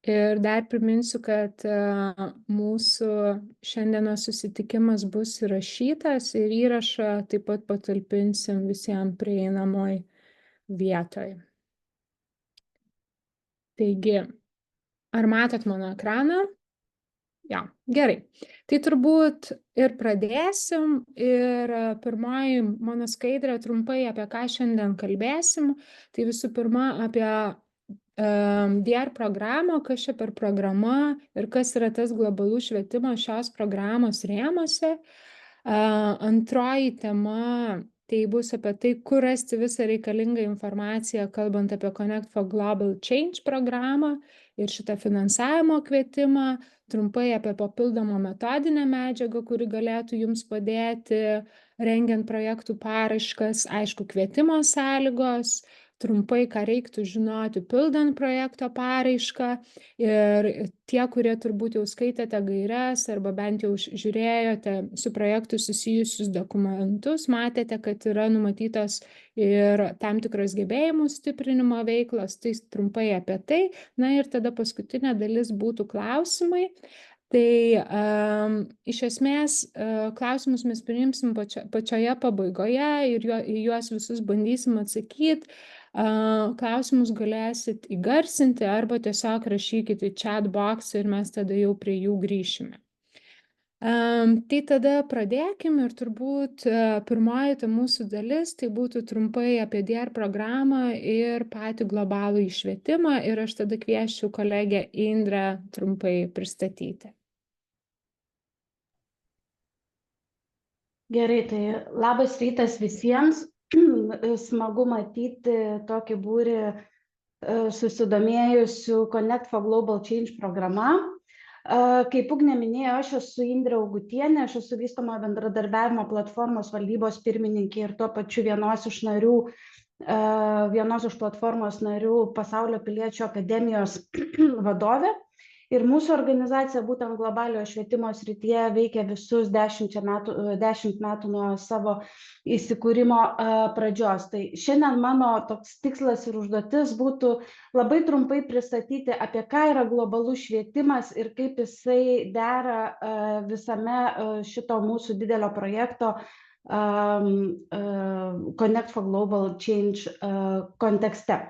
Ir dar priminsiu, kad mūsų šiandienos susitikimas bus įrašytas ir įrašą taip pat patalpinsim visiems prieinamoj vietoj. Taigi, ar matot mano ekraną? Ja, gerai. Tai turbūt ir pradėsim. Ir pirmoji mano skaidrė trumpai apie ką šiandien kalbėsim. Tai visų pirma apie DARE programą, kas čia per programa ir kas yra tas globalus švietimas šios programos rėmuose. Antroji tema tai bus apie tai, kur rasti visą reikalingą informaciją, kalbant apie Connect for Global Change programą ir šitą finansavimo kvietimą, trumpai apie papildomą metodinę medžiagą, kuri galėtų jums padėti rengiant projektų paraiškas, aišku, kvietimo sąlygos, trumpai, ką reiktų žinoti pildant projekto paraišką. Ir tie, kurie turbūt jau skaitėte gaires arba bent jau žiūrėjote su projektu susijusius dokumentus, matėte, kad yra numatytos ir tam tikros gebėjimų stiprinimo veiklos, tai trumpai apie tai. Na ir tada paskutinė dalis būtų klausimai. Tai iš esmės klausimus mes priimsim pačioje pabaigoje ir juos visus bandysim atsakyti. Klausimus galėsit įgarsinti arba tiesiog rašykit į chat box ir mes tada jau prie jų grįšime. Tai tada pradėkim ir turbūt pirmoji ta mūsų dalis tai būtų trumpai apie DARE programą ir patį globalų švietimą ir aš tada kviesčiau kolegę Indrę trumpai pristatyti. Gerai, tai labas rytas visiems. Smagu matyti tokį būrį susidomėjusių Connect for Global Change programa. Kaip Ugnė minėjo, aš esu Indrė Augutienė, aš esu vystomo bendradarbiavimo platformos valdybos pirmininkė ir tuo pačiu vienos iš platformos narių Pasaulio piliečių akademijos vadovė. Ir mūsų organizacija būtent globaliojo švietimo srityje veikia visus 10 metų nuo savo įsikūrimo pradžios. Tai šiandien mano toks tikslas ir užduotis būtų labai trumpai pristatyti, apie ką yra globalus švietimas ir kaip jisai dera visame šito mūsų didelio projekto Connect for Global Change kontekste.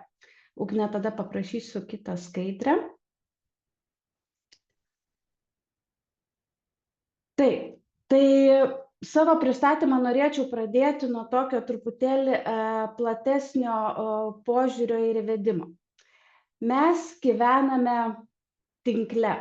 Ugne, tada paprašysiu kitą skaidrę. Taip, tai savo pristatymą norėčiau pradėti nuo tokio truputėlį platesnio požiūrio ir įvedimo. Mes gyvename tinkle.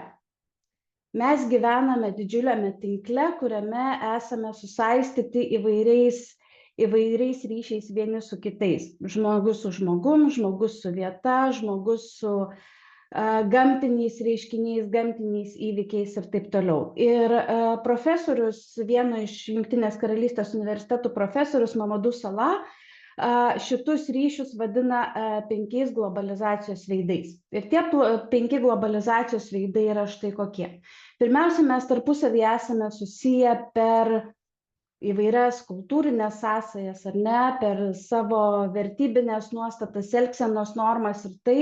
Mes gyvename didžiuliame tinkle, kuriame esame susaistyti įvairiais ryšiais vieni su kitais. Žmogus su žmogum, žmogus su vieta, žmogus su gamtiniais reiškiniais, gamtiniais įvykiais ir taip toliau. Ir profesorius, vieno iš Jungtinės karalystės universitetų profesorius Mamadou Salah šitus ryšius vadina 5 globalizacijos veidais. Ir tie 5 globalizacijos veidai yra štai kokie. Pirmiausia, mes tarpusavyje esame susiję per įvairias kultūrinės sąsajas, ar ne, per savo vertybinės nuostatas, elgsenos normas ir tai,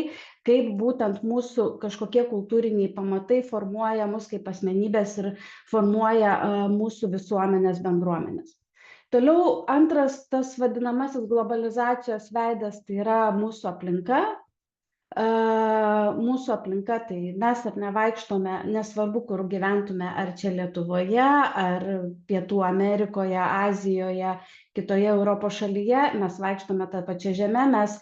kaip būtent mūsų kažkokie kultūriniai pamatai formuoja mus kaip asmenybės ir formuoja mūsų visuomenės bendruomenės. Toliau antras tas vadinamasis globalizacijos veidas tai yra mūsų aplinka. Mūsų aplinka, tai mes ar nevaikštome, nesvarbu, kur gyventume, ar čia Lietuvoje, ar Pietų Amerikoje, Azijoje, kitoje Europos šalyje, mes vaikštome tą pačią žemę, mes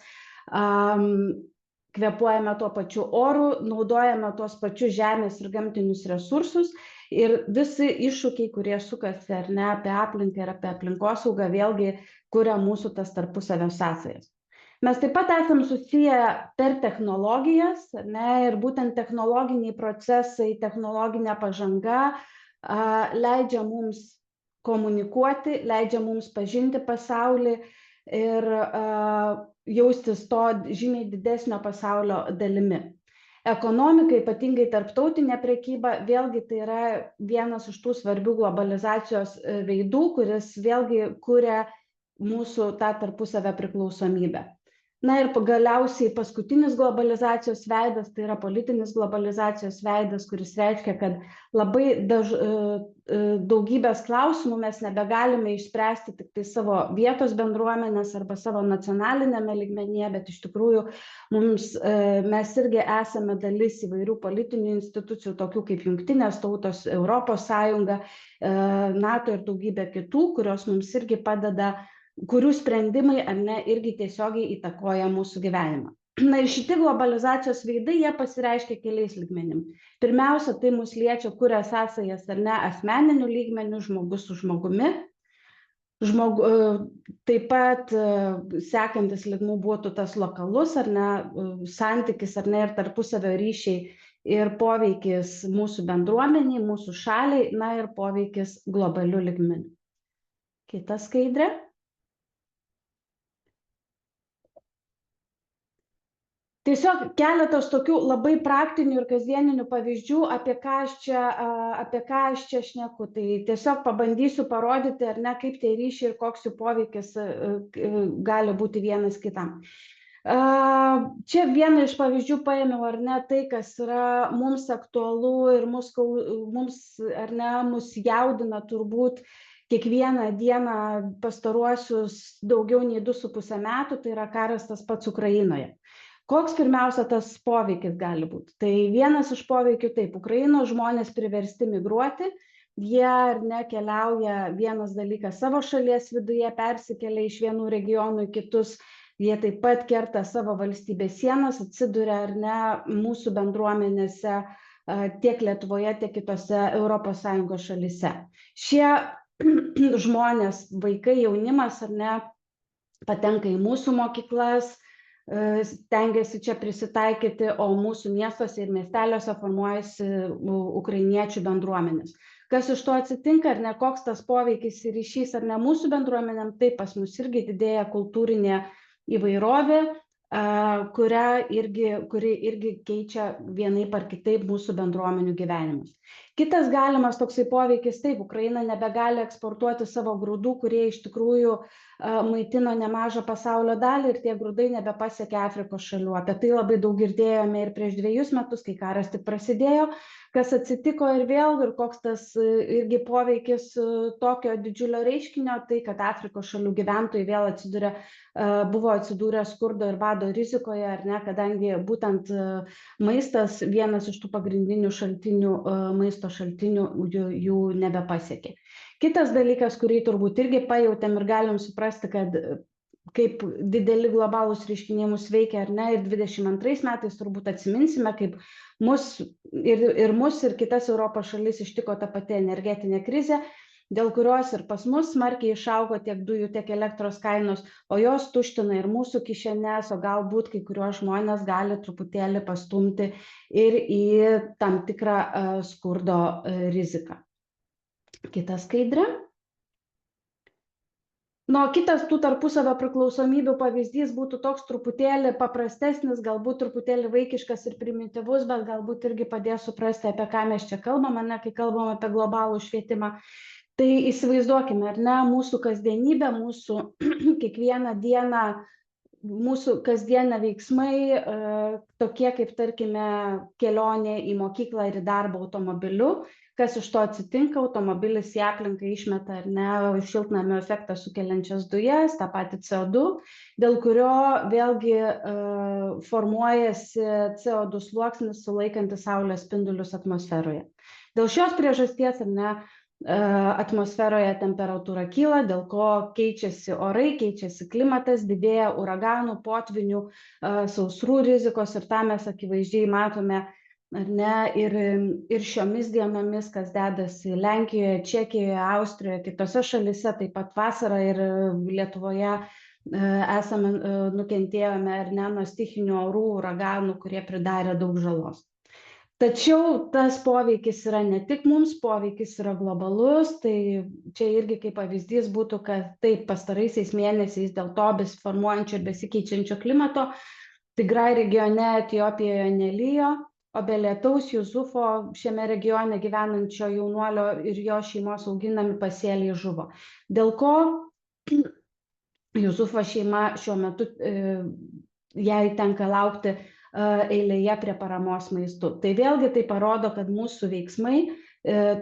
kvėpuojame tuo pačiu oru, naudojame tuos pačius žemės ir gamtinius resursus ir visi iššūkiai, kurie sukasi ar ne apie aplinką ir apie aplinkosaugą, vėlgi kuria mūsų tas tarpusavio sąsajas. Mes taip pat esame susiję per technologijas, ne, ir būtent technologiniai procesai, technologinė pažanga leidžia mums komunikuoti, leidžia mums pažinti pasaulį ir jaustis to žymiai didesnio pasaulio dalimi. Ekonomika, ypatingai tarptautinė prekyba, vėlgi tai yra vienas iš tų svarbių globalizacijos veidų, kuris vėlgi kuria mūsų tą tarpusavę priklausomybę. Na ir galiausiai paskutinis globalizacijos veidas, tai yra politinis globalizacijos veidas, kuris reiškia, kad labai daugybės klausimų mes nebegalime išspręsti tik tai savo vietos bendruomenės arba savo nacionalinėme lygmenyje, bet iš tikrųjų mes irgi esame dalis įvairių politinių institucijų, tokių kaip Jungtinės tautos, Europos Sąjunga, NATO ir daugybė kitų, kurios mums irgi padeda, kurių sprendimai irgi tiesiogiai įtakoja mūsų gyvenimą. Na ir šitie globalizacijos veidai, jie pasireiškia keliais lygmenim. Pirmiausia, tai mus liečia, kuria sąsajas asmeniniu lygmeniu, žmogus su žmogumi. Taip pat sekantis lygmuo būtų tas lokalus, santykis, ir tarpusavio ryšiai ir poveikis mūsų bendruomeniai, mūsų šaliai, na ir poveikis globaliu lygmeniu. Kita skaidrė. Tiesiog keletas tokių labai praktinių ir kasdieninių pavyzdžių, apie ką aš čia šneku. Tai tiesiog pabandysiu parodyti, kaip tie ryšiai ir koks jų poveikis gali būti vienas kitam. Čia vieną iš pavyzdžių paėmiau, tai, kas yra mums aktualu ir mus jaudina turbūt kiekvieną dieną pastaruosius daugiau nei 2,5 metų, tai yra karas tas pats Ukrainoje. Koks pirmiausia tas poveikis gali būti? Tai vienas iš poveikių, taip, Ukrainos žmonės priversti migruoti, jie keliauja, vienas dalykas, savo šalies viduje, persikelia iš vienų regionų į kitus, jie taip pat kerta savo valstybės sienas, atsiduria mūsų bendruomenėse tiek Lietuvoje, tiek kitose ES šalyse. Šie žmonės, vaikai, jaunimas, patenka į mūsų mokyklas, stengiasi čia prisitaikyti, o mūsų miestuose ir miesteliuose formuojasi ukrainiečių bendruomenės. Kas iš to atsitinka, koks tas poveikis ir ryšys, mūsų bendruomenėm, tai pas mus irgi didėja kultūrinė įvairovė, kuri irgi keičia vienaip ar kitaip mūsų bendruomenių gyvenimus. Kitas galimas toksai poveikis, taip, Ukraina nebegali eksportuoti savo grūdų, kurie iš tikrųjų maitino nemažą pasaulio dalį, ir tie grūdai nebepasiekia Afrikos šalių. Apie tai labai daug girdėjome ir prieš 2 metus, kai karas tik prasidėjo, kas atsitiko ir koks tas irgi poveikis tokio didžiulio reiškinio, tai kad Afrikos šalių gyventojai vėl buvo atsidūrę skurdo ir bado rizikoje, kadangi būtent maistas, vienas iš tų pagrindinių maisto šaltinių, jų nebepasiekė. Kitas dalykas, kurį turbūt irgi pajautėm ir galim suprasti, kad kaip dideli globalūs reiškiniai mus veikia, ir 22 metais turbūt atsiminsime, kaip mus ir kitas Europos šalis ištiko ta pati energetinė krizė, dėl kurios ir pas mus smarkiai išaugo tiek dujų, tiek elektros kainos, o jos tuština ir mūsų kišenes, o galbūt kai kuriuos žmonės gali truputėlį pastumti ir į tam tikrą skurdo riziką. Kita skaidrė. Kitas tų tarpusavio priklausomybių pavyzdys būtų toks truputėlį paprastesnis, galbūt truputėlį vaikiškas ir primityvus, bet galbūt irgi padės suprasti, apie ką mes čia kalbame, kai kalbame apie globalų švietimą. Tai įsivaizduokime, mūsų kasdienybė, mūsų kiekvieną dieną, mūsų kasdienę veiksmai, tokie kaip, tarkime, kelionė į mokyklą ir į darbą automobiliu. Kas iš to atsitinka? Automobilis į aplinką išmeta šiltnamio efektą sukeliančias dujas, tą patį CO2, dėl kurio vėlgi formuojasi CO2 sluoksnis sulaikantis saulės spindulius atmosferoje. Dėl šios priežasties atmosferoje temperatūra kyla, dėl ko keičiasi orai, keičiasi klimatas, didėja uraganų, potvinių, sausrų rizikos, ir tą mes akivaizdžiai matome ir šiomis dienomis, kas dedasi Lenkijoje, Čekijoje, Austrijoje, kitose šalise, taip pat vasarą ir Lietuvoje esame nukentėjome nuo stichinių orų, uraganų, kurie pridarė daug žalos. Tačiau tas poveikis yra ne tik mums, poveikis yra globalus, tai čia irgi kaip pavyzdys būtų, kad taip pastaraisiais mėnesiais dėl to besiformuojančio ir besikeičiančio klimato Tigrai regione Etiopijoje nelijo, o be lietaus Jusufo šiame regione gyvenančio jaunuolio ir jo šeimos auginami pasėliai žuvo. Dėl ko Jusufo šeima šiuo metu jai tenka laukti eilėje prie paramos maistu. Tai vėlgi tai parodo, kad mūsų veiksmai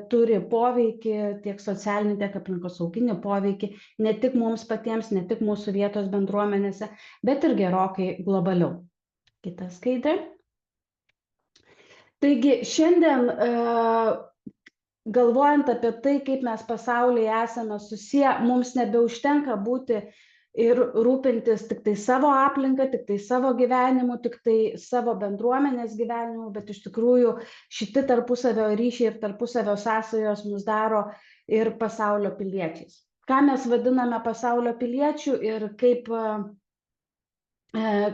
turi poveikį, tiek socialinį, tiek aplinkosauginį poveikį, ne tik mums patiems, ne tik mūsų vietos bendruomenėse, bet ir gerokai globaliau. Kita skaidrė. Taigi šiandien galvojant apie tai, kaip mes pasaulyje esame susiję, mums nebeužtenka būti ir rūpintis tik tai savo aplinką, tik tai savo gyvenimu, tik tai savo bendruomenės gyvenimu, bet iš tikrųjų šitie tarpusavio ryšiai ir tarpusavio sąsajos mus daro ir pasaulio piliečiais. Ką mes vadiname pasaulio piliečių ir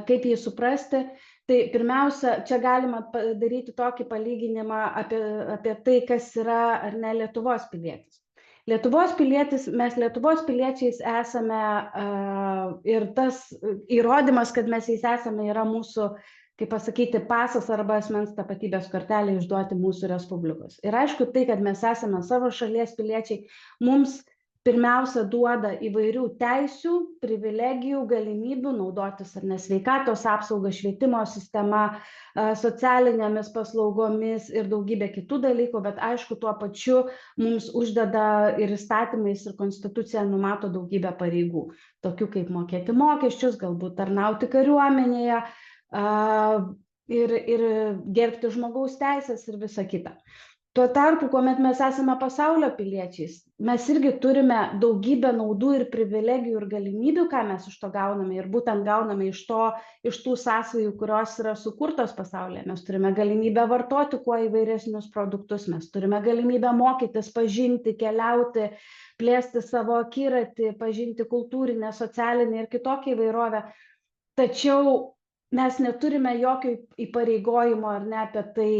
kaip jį suprasti? Tai pirmiausia, čia galima daryti tokį palyginimą apie tai, kas yra ar ne Lietuvos pilietis. Lietuvos pilietis, mes Lietuvos piliečiais esame ir tas įrodymas, kad mes jais esame, yra mūsų, kaip pasakyti, pasas arba asmens tapatybės kortelė išduoti mūsų Respublikos. Ir aišku, tai, kad mes esame savo šalies piliečiai, mums pirmiausia duoda įvairių teisių, privilegijų, galimybių naudotis ar ne sveikatos apsaugą, švietimo sistema, socialinėmis paslaugomis ir daugybė kitų dalykų, bet aišku, tuo pačiu mums uždeda ir įstatymais ir konstitucija numato daugybę pareigų, tokių kaip mokėti mokesčius, galbūt tarnauti kariuomenėje ir gerbti žmogaus teisės ir visa kita. Tuo tarpu, kuomet mes esame pasaulio piliečiais, mes irgi turime daugybę naudų ir privilegijų ir galimybių, ką mes iš to gauname, ir būtent gauname iš tų sąsajų, kurios yra sukurtos pasaulyje. Mes turime galimybę vartoti kuo įvairesnius produktus, mes turime galimybę mokytis, pažinti, keliauti, plėsti savo akiratį, pažinti kultūrinę, socialinę ir kitokią įvairovę. Tačiau mes neturime jokio įpareigojimo ar ne apie tai,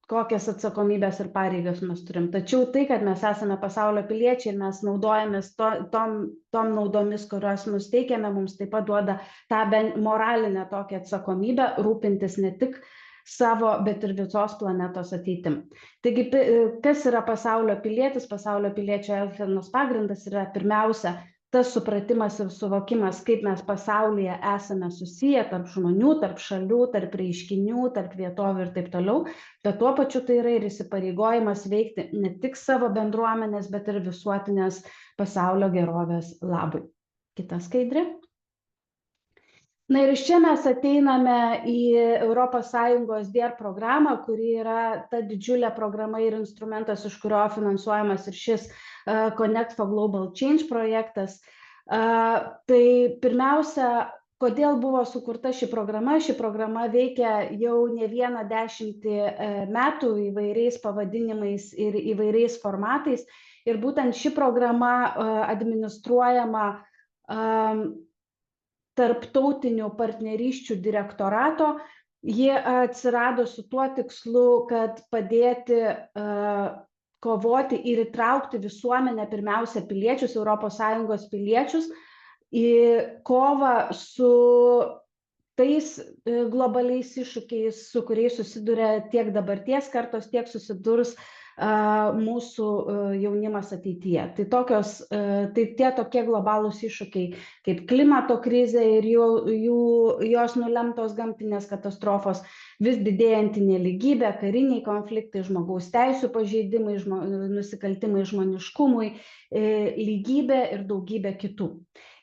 kokias atsakomybės ir pareigas mes turim. Tačiau tai, kad mes esame pasaulio piliečiai ir mes naudojamės tom naudomis, kurios mus teikiame, mums taip pat duoda tą moralinę tokią atsakomybę rūpintis ne tik savo, bet ir visos planetos ateitim. Taigi, kas yra pasaulio pilietis? Pasaulio piliečio elgsenos pagrindas yra pirmiausia tas supratimas ir suvokimas, kaip mes pasaulyje esame susiję tarp žmonių, tarp šalių, tarp reiškinių, tarp vietovių ir taip toliau, bet tuo pačiu tai yra ir įsipareigojimas veikti ne tik savo bendruomenės, bet ir visuotinės pasaulio gerovės labui. Kita skaidrė. Na ir iš čia mes ateiname į ES DARE programą, kuri yra ta didžiulė programa ir instrumentas, iš kurio finansuojamas ir šis Connect for Global Change projektas. Tai pirmiausia, kodėl buvo sukurta ši programa? Ši programa veikia jau ne vieną 10 metų įvairiais pavadinimais ir įvairiais formatais. Ir būtent ši programa administruojama tarptautinių partnerysčių direktorato. Jie atsirado su tuo tikslu, kad padėti kovoti ir įtraukti visuomenę, pirmiausia piliečius, ES piliečius, į kovą su tais globaliais iššūkiais, su kuriais susiduria tiek dabarties kartos, tiek susidurs mūsų jaunimas ateityje. Tai tie tokie globalūs iššūkiai kaip klimato krizė ir jos nulemtos gamtinės katastrofos, vis didėjanti nelygybė, kariniai konfliktai, žmogaus teisių pažeidimai, nusikaltimai žmoniškumui, lygybė ir daugybė kitų.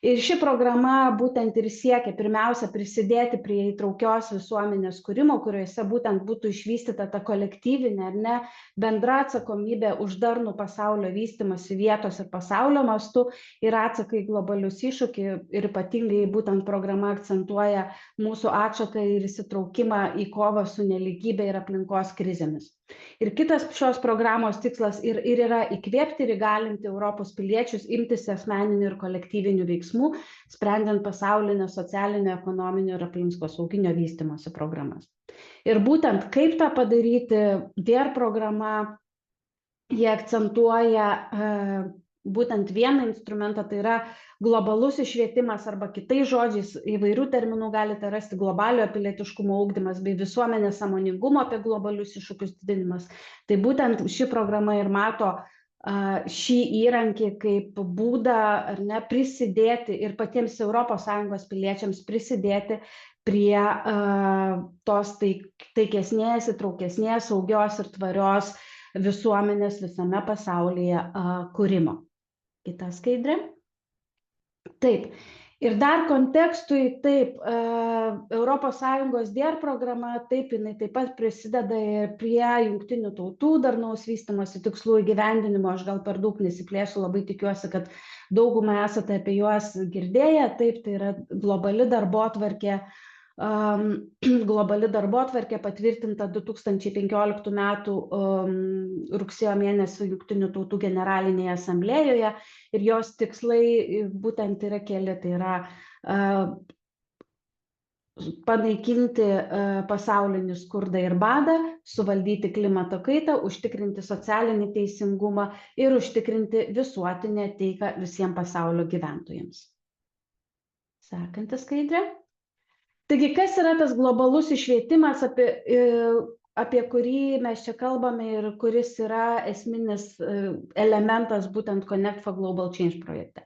Ir ši programa būtent ir siekia pirmiausia prisidėti prie įtraukios visuomenės kūrimo, kuriuose būtent būtų išvystyta ta kolektyvinė ar ne bendra atsakomybė už darnų pasaulio vystymąsi vietos ir pasaulio mastu ir atsaką į globalius iššūkius, ir ypatingai būtent programa akcentuoja mūsų atšaką ir įsitraukimą į kovą su nelygybė ir aplinkos krizėmis. Ir kitas šios programos tikslas ir yra įkvėpti ir įgalinti Europos piliečius imtis asmeninių ir kolektyvinių veiksmų, sprendžiant pasaulinio, socialinio, ekonominio ir aplinkosauginio vystymosi programas. Ir būtent kaip tą padaryti, DARE programa, jie akcentuoja būtent vieną instrumentą, tai yra globalus švietimas arba kitais žodžiais įvairių terminų galite rasti globaliojo pilietiškumo ugdymas bei visuomenės sąmoningumo apie globalius iššūkius didinimas. Tai būtent ši programa ir mato šį įrankį kaip būdą ar ne prisidėti ir patiems ES piliečiams prisidėti prie tos taikesnės, įtraukesnės, saugios ir tvarios visuomenės visame pasaulyje kūrimo. Kita skaidrė. Taip. Ir dar kontekstui, taip, ES DARE programa, taip, jinai taip pat prisideda ir prie Jungtinių tautų darnaus vystymosi tikslų įgyvendinimo. Aš gal per daug nesiplėsiu, labai tikiuosi, kad daugumą esate apie juos girdėję. Taip, tai yra globali darbotvarkė patvirtinta 2015 metų rugsėjo mėnesio Jungtinių tautų generalinėje asamblėjoje ir jos tikslai būtent yra keli, tai yra panaikinti pasaulinį skurdą ir badą, suvaldyti klimato kaitą, užtikrinti socialinį teisingumą ir užtikrinti visuotinę taiką visiems pasaulio gyventojams. Sekanti skaidrė. Taigi, kas yra tas globalus švietimas, apie kurį mes čia kalbame ir kuris yra esminis elementas būtent Connect for Global Change projekte?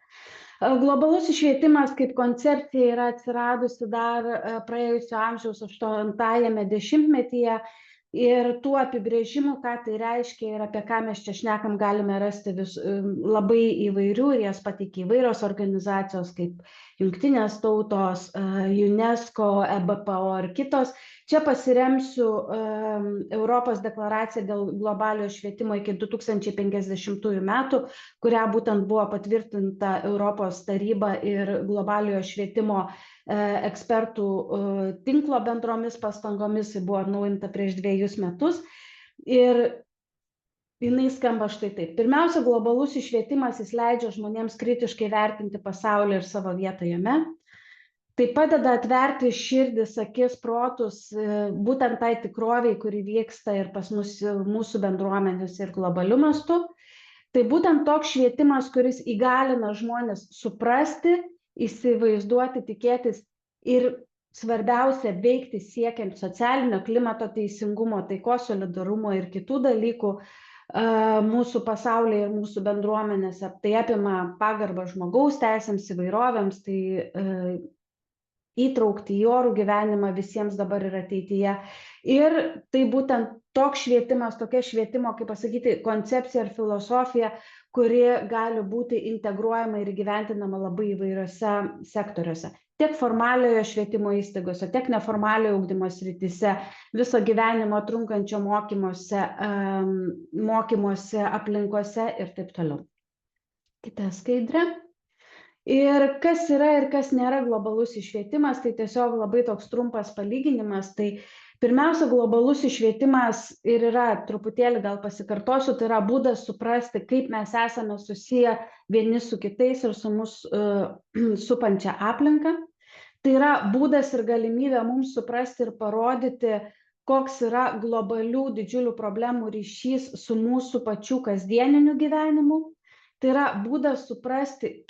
Globalus švietimas kaip koncepcija yra atsiradusi dar praėjusio amžiaus 80-ame dešimtmetyje ir tų apibrėžimų, ką tai reiškia ir apie ką mes čia šnekam, galime rasti labai įvairių ir jas pateikia įvairios organizacijos kaip Jungtinės tautos, UNESCO, EBPO ir kitos. Čia pasiremsiu Europos deklaraciją dėl globaliojo švietimo iki 2050 metų, kuria būtent buvo patvirtinta Europos taryba ir globaliojo švietimo ekspertų tinklo bendromis pastangomis, buvo atnaujinta prieš 2 metus. Ir jinai skamba štai taip. Pirmiausia, globalus švietimas jis leidžia žmonėms kritiškai vertinti pasaulį ir savo vietą jame. Tai padeda atverti širdis, akis, protus būtent tai tikroviai, kuri vyksta ir pas mus mūsų bendruomenės ir globaliu mastu. Tai būtent toks švietimas, kuris įgalina žmonės suprasti, įsivaizduoti, tikėtis ir svarbiausia veikti siekiant socialinio, klimato teisingumo, taikos, solidarumo ir kitų dalykų mūsų pasaulyje ir mūsų bendruomenėse. Tai apima pagarbą žmogaus teisėms, įvairovėms, tai įtraukti į orų gyvenimą visiems dabar ir ateityje. Ir tai būtent toks švietimas, tokia švietimo, kaip pasakyti, koncepcija ir filosofija, kuri gali būti integruojama ir įgyventinama labai įvairiose sektoriuose. Tiek formaliojo švietimo įstaigose, tiek neformaliojo ugdymo srityse, viso gyvenimo trunkančio mokymosi aplinkose ir taip toliau. Kita skaidrė. Ir kas yra ir kas nėra globalus švietimas, tai tiesiog labai toks trumpas palyginimas. Tai pirmiausia, globalus švietimas ir yra, truputėlį gal pasikartosiu, tai yra būdas suprasti, kaip mes esame susiję vieni su kitais ir su mūsų supančia aplinka. Tai yra būdas ir galimybė mums suprasti ir parodyti, koks yra globalių didžiulių problemų ryšys su mūsų pačių kasdieniniu gyvenimu. Tai yra būdas suprasti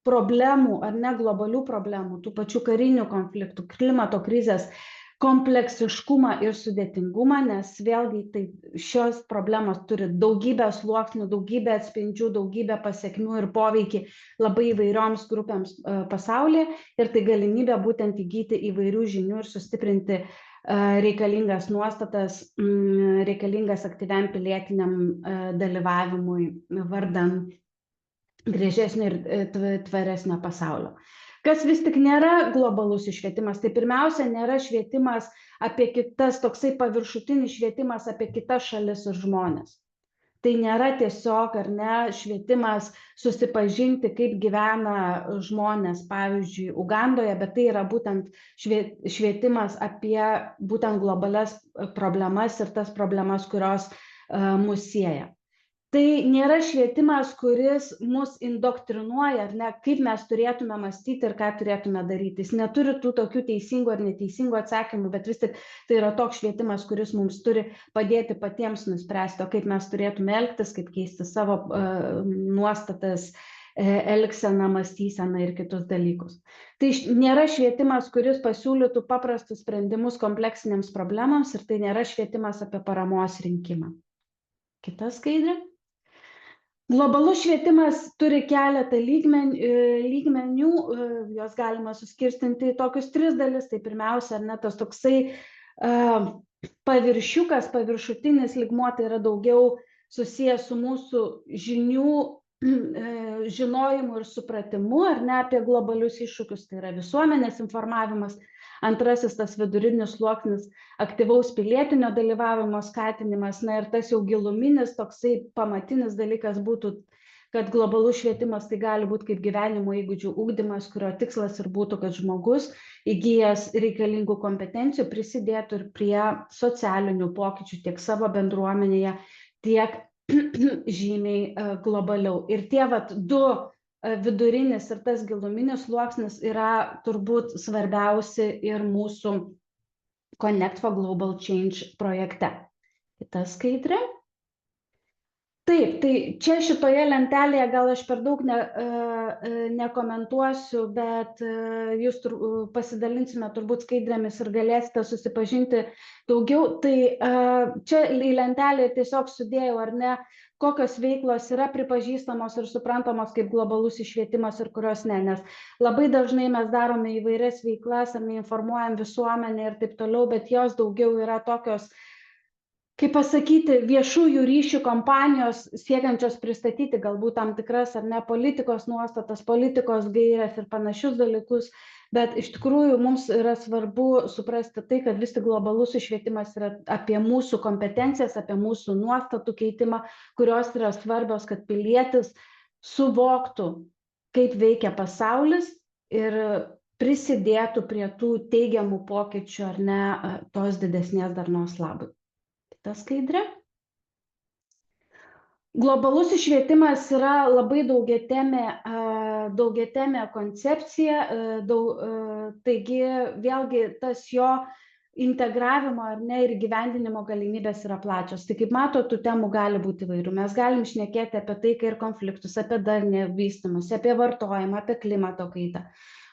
problemų ar ne globalių problemų, tų pačių karinių konfliktų, klimato krizės kompleksiškumą ir sudėtingumą, nes vėlgi tai šios problemos turi daugybę sluoksnių, daugybę atspindžių, daugybę pasiekmių ir poveikį labai įvairioms grupėms pasaulyje ir tai galimybė būtent įgyti įvairių žinių ir sustiprinti reikalingas nuostatas, reikalingas aktyviam pilietiniam dalyvavimui vardan gražesnio ir tvaresnio pasaulio. Kas vis tik nėra globalus švietimas, tai pirmiausia nėra švietimas apie kitas, toksai paviršutinis švietimas apie kitas šalis ir žmonės. Tai nėra tiesiog, ar ne, švietimas susipažinti, kaip gyvena žmonės, pavyzdžiui, Ugandoje, bet tai yra būtent švietimas apie būtent globalias problemas ir tas problemas, kurios mus sieja. Tai nėra švietimas, kuris mus indoktrinuoja, ar ne, kaip mes turėtume mąstyti ir ką turėtume daryti. Jis neturi tų tokių teisingų ar neteisingų atsakymų, bet vis tik tai yra toks švietimas, kuris mums turi padėti patiems nuspręsti, kaip mes turėtume elgtis, kaip keisti savo nuostatas, elgseną, mąstyseną ir kitus dalykus. Tai nėra švietimas, kuris pasiūlytų paprastus sprendimus kompleksinėms problemams ir tai nėra švietimas apie paramos rinkimą. Kita skaidrė. Globalus švietimas turi keletą lygmenių, juos galima suskirstinti į tokius 3 dalis. Tai pirmiausia, ar ne, tas toksai paviršiukas, paviršutinis lygmuo, tai yra daugiau susijęs su mūsų žinojimu ir supratimu, ar ne, apie globalius iššūkius, tai yra visuomenės informavimas. Antrasis, tas vidurinis sluoksnis, aktyvaus pilietinio dalyvavimo skatinimas. Na ir tas jau giluminis, toksai pamatinis dalykas būtų, kad globalus švietimas tai gali būti kaip gyvenimo įgūdžių ugdymas, kurio tikslas ir būtų, kad žmogus įgijęs reikalingų kompetencijų prisidėtų ir prie socialinių pokyčių tiek savo bendruomenėje, tiek žymiai globaliau. Ir tie du, vidurinis ir tas giluminis sluoksnis, yra turbūt svarbiausi ir mūsų Connect for Global Change projekte. Kita skaidrė. Taip, tai čia šitoje lentelėje gal aš per daug nekomentuosiu, bet jūs pasidalinsime turbūt skaidrėmis ir galėsite susipažinti daugiau. Tai čia į lentelę tiesiog sudėjau, ar ne, kokios veiklos yra pripažįstamos ir suprantamos kaip globalus švietimas ir kurios ne, nes labai dažnai mes darome įvairias veiklas, ar neinformuojam visuomenę ir taip toliau, bet jos daugiau yra tokios, kaip pasakyti, viešųjų ryšių kompanijos siekiančios pristatyti galbūt tam tikras ar ne politikos nuostatas, politikos gaires ir panašius dalykus, bet iš tikrųjų mums yra svarbu suprasti tai, kad vis tik globalus švietimas yra apie mūsų kompetencijas, apie mūsų nuostatų keitimą, kurios yra svarbios, kad pilietis suvoktų, kaip veikia pasaulis ir prisidėtų prie tų teigiamų pokyčių ar ne tos didesnės darnos labui. Ta skaidrė. Globalus švietimas yra labai daugiatemė koncepcija, taigi vėlgi tas jo integravimo ar ne ir įgyvendinimo galimybės yra plačios. Tai kaip matote, tų temų gali būti įvairių. Mes galim šnekėti apie taiką ir konfliktus, apie darnį vystymus, apie vartojimą, apie klimato kaitą,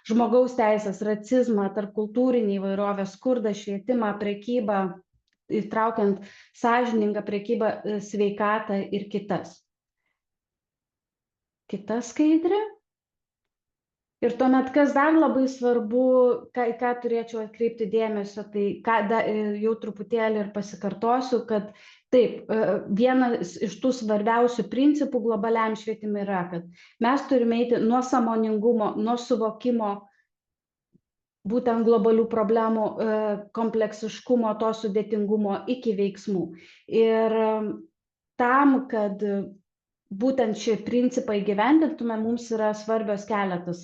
žmogaus teisės, racizmą, tarpkultūrinį įvairovę, skurdą, švietimą, prekybą, įtraukiant sąžiningą prekybą, sveikatą ir kitas. Kita skaidrė. Ir tuomet, kas dar labai svarbu, ką turėčiau atkreipti dėmesio, tai jau truputėlį ir pasikartosiu, kad taip, vienas iš tų svarbiausių principų globaliam švietimui yra, kad mes turime eiti nuo sąmoningumo, nuo suvokimo, būtent globalių problemų kompleksiškumo, to sudėtingumo iki veiksmų. Ir tam, kad būtent šį principą įgyvendintume, mums yra svarbios keletas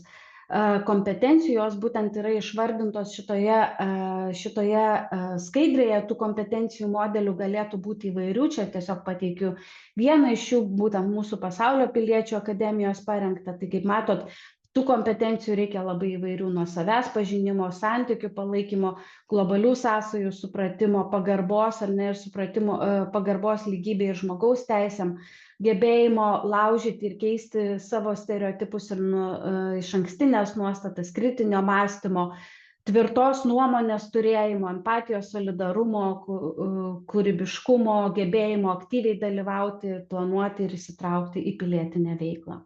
kompetencijų, jos būtent yra išvardintos šitoje skaidrėje. Tų kompetencijų modelių galėtų būti įvairių, čia tiesiog pateikiu vieną iš jų, būtent mūsų Pasaulio piliečių akademijos parengta. Tai kaip matot, tų kompetencijų reikia labai įvairių, nuo savęs pažinimo, santykių palaikymo, globalių sąsajų supratimo, pagarbos ar ne, ir supratimo, pagarbos lygybei ir žmogaus teisėm, gebėjimo laužyti ir keisti savo stereotipus ir išankstinės nuostatas, kritinio mąstymo, tvirtos nuomonės turėjimo, empatijos, solidarumo, kūrybiškumo, gebėjimo aktyviai dalyvauti, planuoti ir įsitraukti į pilietinę veiklą.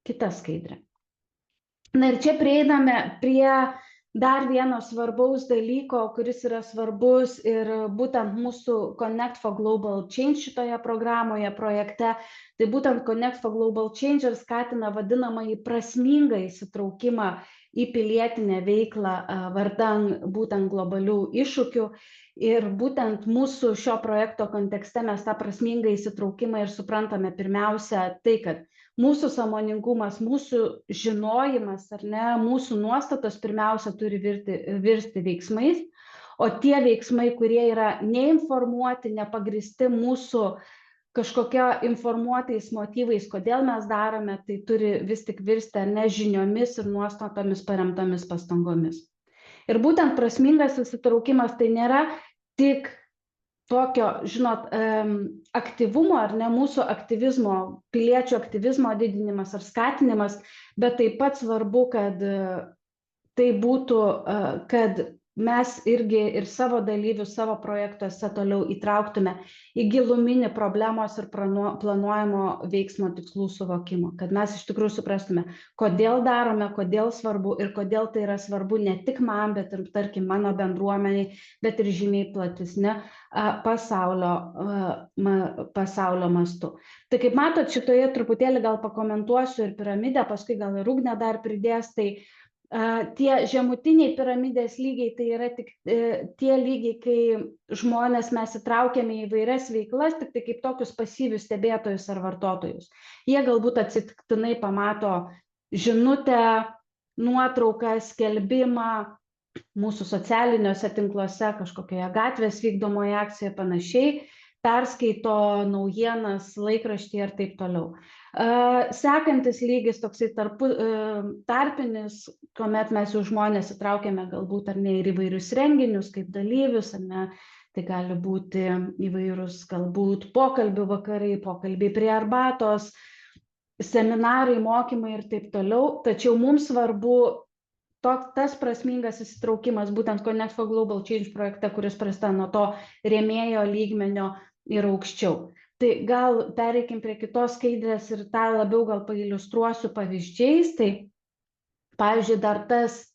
Kita skaidrė. Na ir čia prieiname prie dar vieno svarbaus dalyko, kuris yra svarbus ir būtent mūsų Connect for Global Change šitoje programoje, projekte. Tai būtent Connect for Global Change ir skatina vadinamąjį prasmingą įsitraukimą į pilietinę veiklą vardan būtent globalių iššūkių. Ir būtent mūsų šio projekto kontekste mes tą prasmingą įsitraukimą ir suprantame pirmiausia tai, kad mūsų sąmoningumas, mūsų žinojimas, ar ne, mūsų nuostatos pirmiausia turi virsti veiksmais, o tie veiksmai, kurie yra neinformuoti, nepagristi mūsų kažkokia informuotais motyvais, kodėl mes darome, tai turi vis tik virsti ar ne žiniomis ir nuostatomis paremtomis pastangomis. Ir būtent prasmingas įsitraukimas tai nėra tik tokio, žinot, aktyvumo ar ne, mūsų aktyvizmo, piliečių aktyvizmo didinimas ar skatinimas, bet taip pat svarbu, kad tai būtų, kad mes irgi ir savo dalyvius savo projektuose toliau įtrauktume į giluminį problemos ir planuojamo veiksmo tikslų suvokimą, kad mes iš tikrųjų suprastume, kodėl darome, kodėl svarbu ir kodėl tai yra svarbu ne tik man, bet ir, tarkim, mano bendruomeniai, bet ir žymiai platesni pasaulio mastu. Tai kaip matot, šitoje truputėlį gal pakomentuosiu ir piramidę, paskui gal ir Ugnė dar pridės, tai tie žemutiniai piramidės lygiai tai yra tik tie lygiai, kai žmonės mes įtraukiame į įvairias veiklas, tik tai kaip tokius pasyvius stebėtojus ar vartotojus. Jie galbūt atsitiktinai pamato žinutę, nuotrauką, skelbimą mūsų socialiniuose tinkluose, kažkokioje gatvės vykdomoje akcijoje panašiai, perskaito naujienas laikraštyje ir taip toliau. Sekantis lygis toksai tarpinis, kuomet mes jau žmonės įtraukiame galbūt ar ne ir įvairius renginius kaip dalyvius, ar ne, tai gali būti įvairūs galbūt pokalbių vakarai, pokalbiai prie arbatos, seminarai, mokymai ir taip toliau, tačiau mums svarbu tas prasmingas įsitraukimas būtent Connect for Global Change projekte, kuris prasideda nuo to rėmėjo lygmenio ir aukščiau. Tai gal pereikim prie kitos skaidrės ir tą labiau gal pailiustruosiu pavyzdžiais. Tai pavyzdžiui, dar tas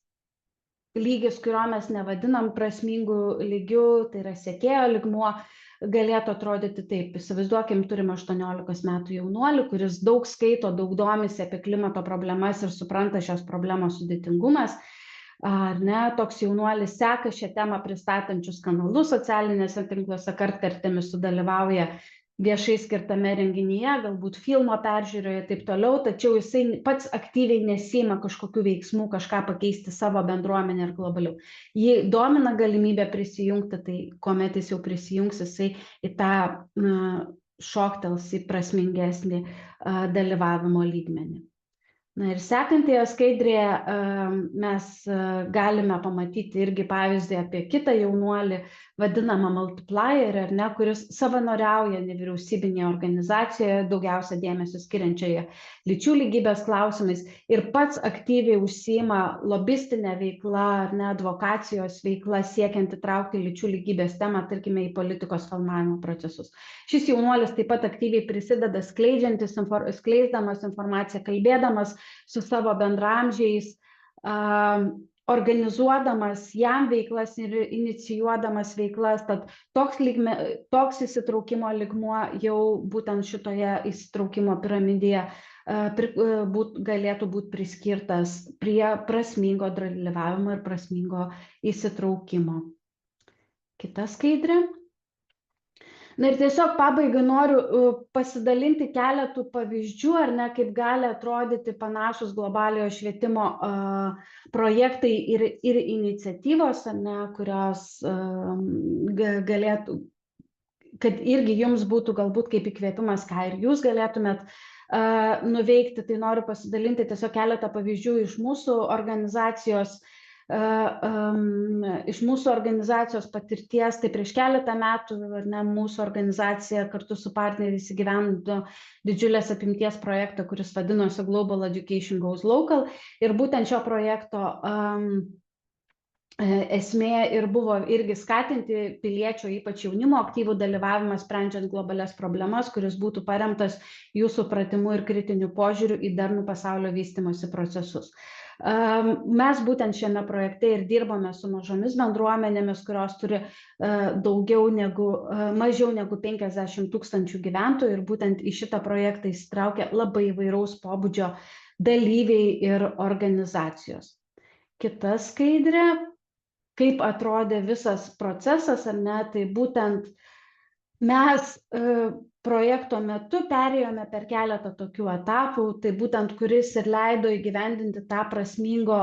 lygis, kurio mes nevadinam prasmingų lygių, tai yra sekėjo lygmuo, galėtų atrodyti taip. Įsivaizduokim, turim 18 metų jaunuolį, kuris daug skaito, daug domisi apie klimato problemas ir supranta šios problemos sudėtingumas. Ar ne, toks jaunuolis seka šią temą pristatančius kanalus socialinėse tinkluose, kartkartėmis sudalyvauja viešai skirtame renginyje, galbūt filmo peržiūroje ir taip toliau, tačiau jisai pats aktyviai nesiima kažkokių veiksmų, kažką pakeisti savo bendruomenę ir globaliau. Jį domina galimybė prisijungti, tai kuomet jis jau prisijungs, jisai į tą šoktels į prasmingesnį dalyvavimo lygmenį. Na ir sekantėje skaidrėje mes galime pamatyti irgi pavyzdį apie kitą jaunuolį, vadinamą multiplierį, ar ne, kuris savanoriauja nevyriausybinėje organizacijoje, daugiausia dėmesio skiriančioje lyčių lygybės klausimais ir pats aktyviai užsiima lobistinę veiklą, ar ne, advokacijos veiklą, siekiant įtraukti lyčių lygybės temą, tarkime, į politikos formavimo procesus. Šis jaunuolis taip pat aktyviai prisideda skleisdamas informaciją, kalbėdamas su savo bendramžiais, organizuodamas jam veiklas ir inicijuodamas veiklas. Tad toks įsitraukimo lygmuo jau būtent šitoje įsitraukimo piramidėje galėtų būti priskirtas prie prasmingo dalyvavimo ir prasmingo įsitraukimo. Kita skaidrė. Na ir tiesiog pabaigai noriu pasidalinti keletų pavyzdžių, ar ne, kaip gali atrodyti panašus globaliojo švietimo projektai ir iniciatyvos, ar ne, kurios galėtų, kad irgi jums būtų galbūt kaip įkvėpimas, ką ir jūs galėtumėt nuveikti. Tai noriu pasidalinti tiesiog keletą pavyzdžių iš mūsų organizacijos patirties. Tai prieš keletą metų, ar ne, mūsų organizacija kartu su partneriais įgyvendino didžiulės apimties projektą, kuris vadinosi Global Education Goes Local. Ir būtent šio projekto esmė ir buvo irgi skatinti piliečio, ypač jaunimo aktyvų dalyvavimą sprendžiant globalias problemas, kuris būtų paremtas jų supratimu ir kritiniu požiūriu į darnų pasaulio vystymosi procesus. Mes būtent šiame projekte ir dirbame su mažomis bendruomenėmis, kurios turi mažiau negu 50 000 gyventojų, ir būtent į šitą projektą įsitraukia labai įvairaus pobūdžio dalyviai ir organizacijos. Kita skaidrė. Kaip atrodė visas procesas, ar ne, tai būtent mes projekto metu perėjome per keletą tokių etapų, tai būtent kuris ir leido įgyvendinti tą prasmingo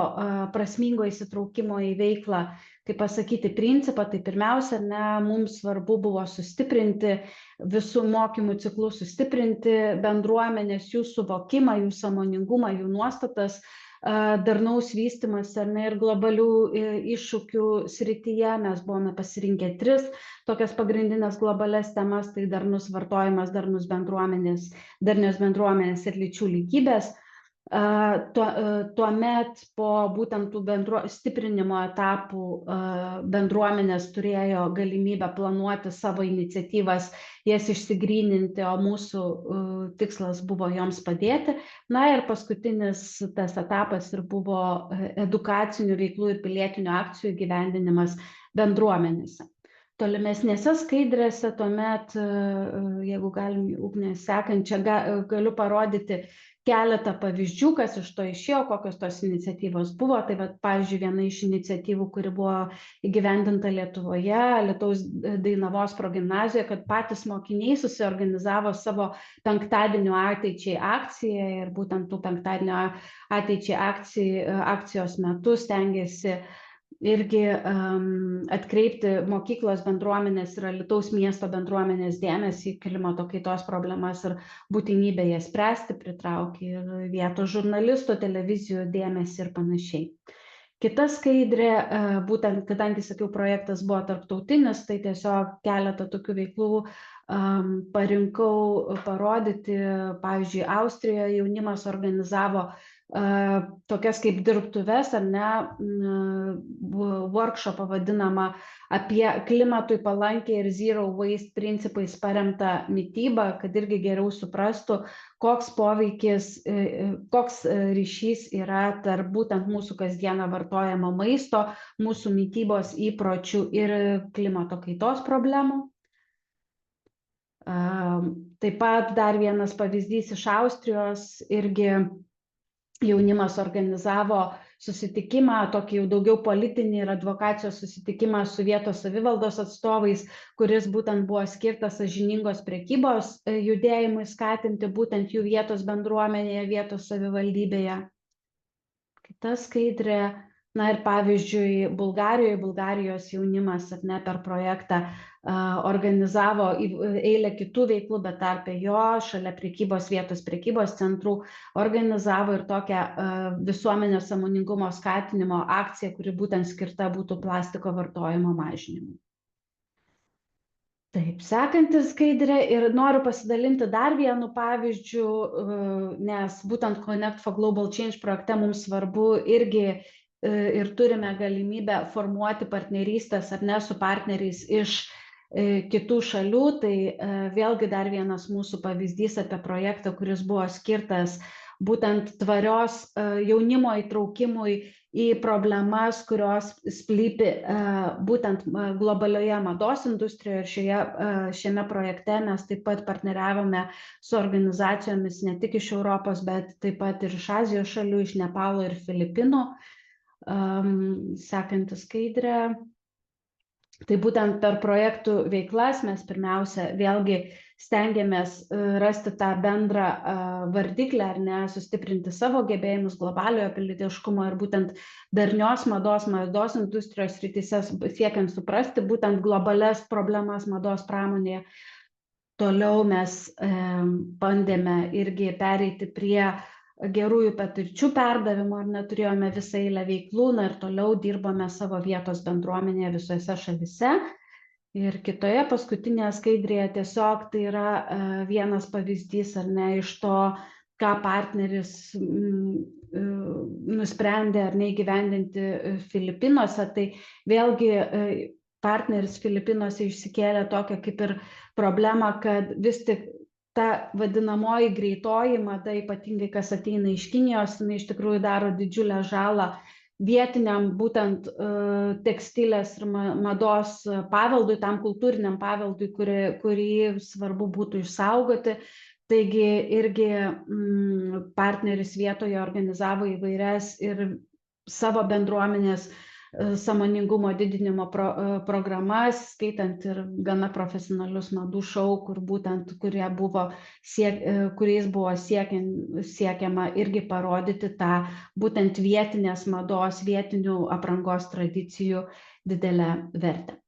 įsitraukimo į veiklą, kaip pasakyti, principą. Tai pirmiausia, ar ne, mums svarbu buvo sustiprinti visų mokymų ciklų, sustiprinti bendruomenės, jų suvokimą, jų sąmoningumą, jų nuostatas, darnaus vystymas, ar ne, ir globalių iššūkių srityje. Mes buvome pasirinkę 3 tokias pagrindinės globalias temas, tai darnus vartojimas, darnios bendruomenės ir lyčių lygybės Tuomet po būtent tų stiprinimo etapų bendruomenės turėjo galimybę planuoti savo iniciatyvas, jas išsigryninti, o mūsų tikslas buvo joms padėti. Na ir paskutinis tas etapas ir buvo edukacinių veiklų ir pilietinių akcijų įgyvendinimas bendruomenėse. Tolimesnėse skaidrėse tuomet, jeigu galim Ugnė sekančią, galiu parodyti keletą pavyzdžių, kas iš to išėjo, kokios tos iniciatyvos buvo. Tai vat, pavyzdžiui, viena iš iniciatyvų, kuri buvo įgyvendinta Lietuvoje, Lietuvos Dainavos progimnazijoje, kad patys mokiniai susiorganizavo savo penktadienio ateičiai akciją ir būtent tų penktadienio ateičiai akcijos metu stengiasi irgi atkreipti mokyklos bendruomenės ir Alytaus miesto bendruomenės dėmesį į klimato kaitos problemas ir būtinybę jas spręsti, pritraukė ir vietos žurnalistų, televizijų dėmesį ir panašiai. Kita skaidrė, būtent, kadangi, sakiau, projektas buvo tarptautinis, tai tiesiog keletą tokių veiklų parinkau parodyti. Pavyzdžiui, Austrijoje jaunimas organizavo tokias kaip dirbtuves, ar ne, workshopą vadinamą apie klimatui palankę ir zero waste principais paremtą mitybą, kad irgi geriau suprastų, koks poveikis, koks ryšys yra tarp būtent mūsų kasdieną vartojamo maisto, mūsų mitybos įpročių ir klimato kaitos problemų. Taip pat dar vienas pavyzdys iš Austrijos, irgi jaunimas organizavo susitikimą, tokį jau daugiau politinį ir advokacijos susitikimą su vietos savivaldos atstovais, kuris būtent buvo skirtas sąžiningos prekybos judėjimui skatinti būtent jų vietos bendruomenėje, vietos savivaldybėje. Kita skaidrė. Na ir pavyzdžiui, Bulgarijos jaunimas, ar ne, per projektą organizavo eilę kitų veiklų, bet tarpe jo, šalia vietos prekybos centrų, organizavo ir tokią visuomenės sąmoningumo skatinimo akciją, kuri būtent skirta būtų plastiko vartojimo mažinimui. Taip, sekantis skaidrė, ir noriu pasidalinti dar vienu pavyzdžiu, nes būtent Connect for Global Change projekte mums svarbu irgi ir turime galimybę formuoti partnerystės, ar ne, su partneriais iš kitų šalių. Tai vėlgi dar vienas mūsų pavyzdys apie projektą, kuris buvo skirtas būtent tvarios jaunimo įtraukimui į problemas, kurios slypi būtent globalioje mados industrijoje. Ir šiame projekte mes taip pat partneriavome su organizacijomis ne tik iš Europos, bet taip pat ir iš Azijos šalių, iš Nepalo ir Filipinų. Sekanti skaidrė. Tai būtent per projektų veiklas mes pirmiausia vėlgi stengiamės rasti tą bendrą vardiklę, ar ne, sustiprinti savo gebėjimus globaliojo pilietiškumo ir būtent darnios mados industrijos srityse, siekiant suprasti būtent globalias problemas mados pramonėje. Toliau mes bandėme irgi pereiti prie gerųjų patirčių perdavimo, ar neturėjome visą eilę veiklų, na ir toliau dirbame savo vietos bendruomenėje visose šalyse. Ir kitoje paskutinėje skaidrėje tiesiog tai yra vienas pavyzdys, ar ne, iš to, ką partneris nusprendė ar neįgyvendinti Filipinuose. Tai vėlgi partneris Filipinuose išsikėlė tokią kaip ir problemą, kad vis tik ta vadinamoji greitoji mada, ypatingai kas ateina iš Kinijos, jinai iš tikrųjų daro didžiulę žalą vietiniam būtent tekstilės ir mados paveldui, tam kultūriniam paveldui, kurį svarbu būtų išsaugoti. Taigi irgi partneris vietoje organizavo įvairias ir savo bendruomenės sąmoningumo didinimo programas, skaitant ir gana profesionalius madų šou, kuriais buvo siekiama irgi parodyti tą būtent vietinės mados, vietinių aprangos tradicijų didelę vertę.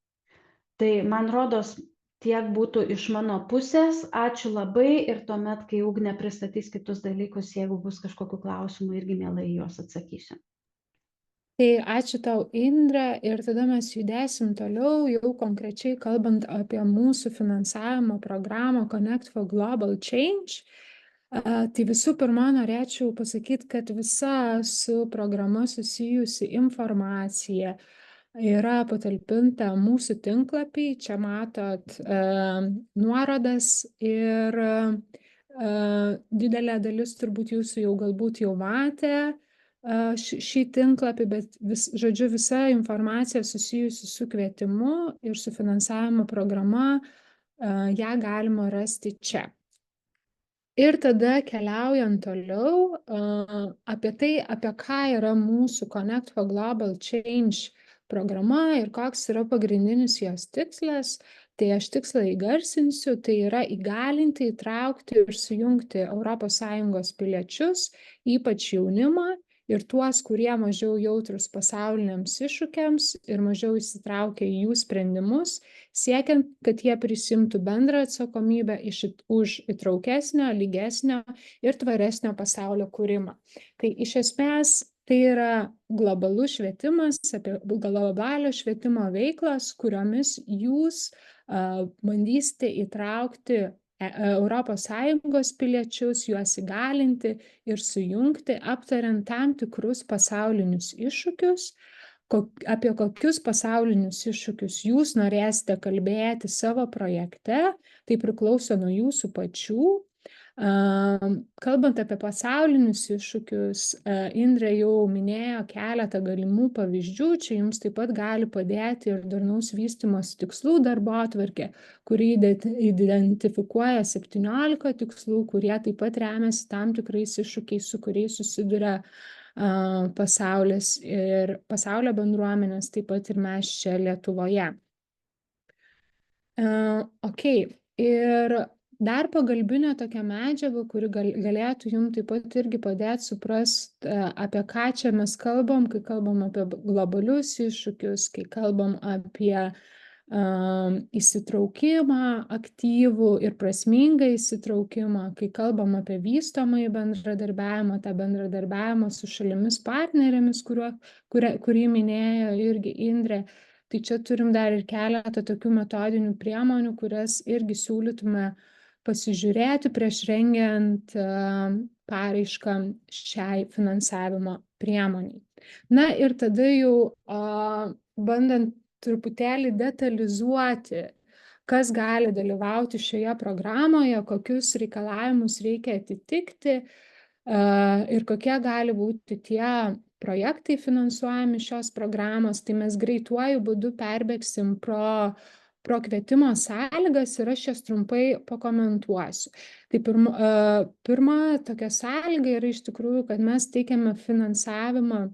Tai man rodos, tiek būtų iš mano pusės. Ačiū labai ir tuomet, kai Ugnė pristatys kitus dalykus, jeigu bus kažkokių klausimų, irgi mielai juos atsakysiu. Tai ačiū tau, Indre, ir tada mes judėsim toliau, jau konkrečiai kalbant apie mūsų finansavimo programą Connect for Global Change. Tai visų pirma, norėčiau pasakyti, kad visa su programa susijusi informacija yra patalpinta mūsų tinklapį. Čia matot nuorodas ir didelė dalis turbūt jūsų jau galbūt jau matė šį tinklapį, bet žodžiu, visa informacija susijusi su kvietimu ir su finansavimo programa, ją galima rasti čia. Ir tada keliaujant toliau apie tai, apie ką yra mūsų Connect for Global Change programa ir koks yra pagrindinis jos tikslas, tai aš tikslą įgarsinsiu, tai yra įgalinti, įtraukti ir sujungti ES piliečius, ypač jaunimą ir tuos, kurie mažiau jautrus pasauliniams iššūkiams ir mažiau įsitraukia į jų sprendimus, siekiant, kad jie prisimtų bendrą atsakomybę už įtraukesnio, lygesnio ir tvaresnio pasaulio kūrimą. Tai iš esmės tai yra globalus švietimas, apie globalio švietimo veiklas, kuriomis jūs bandysite įtraukti ES piliečius, juos įgalinti ir sujungti, aptariant tam tikrus pasaulinius iššūkius, apie kokius pasaulinius iššūkius jūs norėsite kalbėti savo projekte, tai priklauso nuo jūsų pačių. Kalbant apie pasaulinius iššūkius, Indrė jau minėjo keletą galimų pavyzdžių, čia jums taip pat gali padėti ir darnaus vystymosi tikslų darbotvarkė, kuri identifikuoja 17 tikslų, kurie taip pat remiasi tam tikrais iššūkiais, su kuriais susiduria pasaulis ir pasaulio bendruomenės, taip pat ir mes čia Lietuvoje. Ir dar pagalbinė tokia medžiaga, kuri galėtų jums taip pat irgi padėti suprasti, apie ką čia mes kalbam, kai kalbam apie globalius iššūkius, kai kalbam apie įsitraukimą aktyvų ir prasmingą įsitraukimą, kai kalbam apie vystomąjį bendradarbiavimą, tą bendradarbiavimą su šalimis partnerėmis, kurį minėjo irgi Indrė. Tai čia turim dar ir keletą tokių metodinių priemonių, kurias irgi siūlytume pasižiūrėti prieš rengiant paraišką šiai finansavimo priemoniai. Na ir tada jau bandant truputėlį detalizuoti, kas gali dalyvauti šioje programoje, kokius reikalavimus reikia atitikti ir kokie gali būti tie projektai finansuojami šios programos, tai mes greituoju būdu perbėgsim pro kvietimo sąlygas ir aš jas trumpai pakomentuosiu. Tai pirma tokia sąlyga yra iš tikrųjų, kad mes teikiame finansavimą.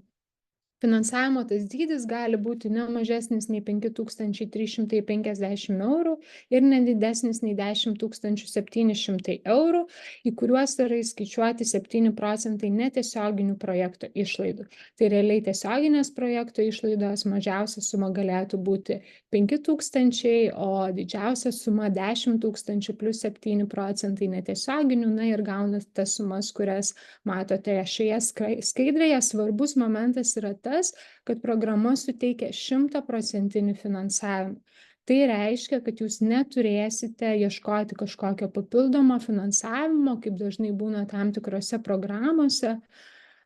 Finansavimo tas dydis gali būti ne mažesnis nei 5350 € ir ne didesnis nei 10 700 €, į kuriuos yra įskaičiuoti 7% netiesioginių projekto išlaidų. Tai realiai tiesioginės projekto išlaidos mažiausia suma galėtų būti 5000, o didžiausia suma 10 000 plus 7% netiesioginių, na ir gaunat tas sumas, kurias matote šioje skaidrėje. Svarbus momentas yra kad programa suteikia 100% finansavimą. Tai reiškia, kad jūs neturėsite ieškoti kažkokio papildomo finansavimo, kaip dažnai būna tam tikrose programuose,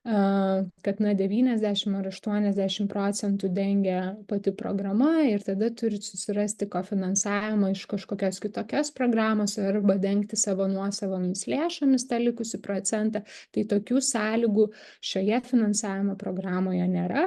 kad 90 ar 80% dengia pati programa ir tada turit susirasti kofinansavimą iš kažkokios kitokios programos arba dengti savo nuosavomis lėšomis tą likusį procentą. Tai tokių sąlygų šioje finansavimo programoje nėra.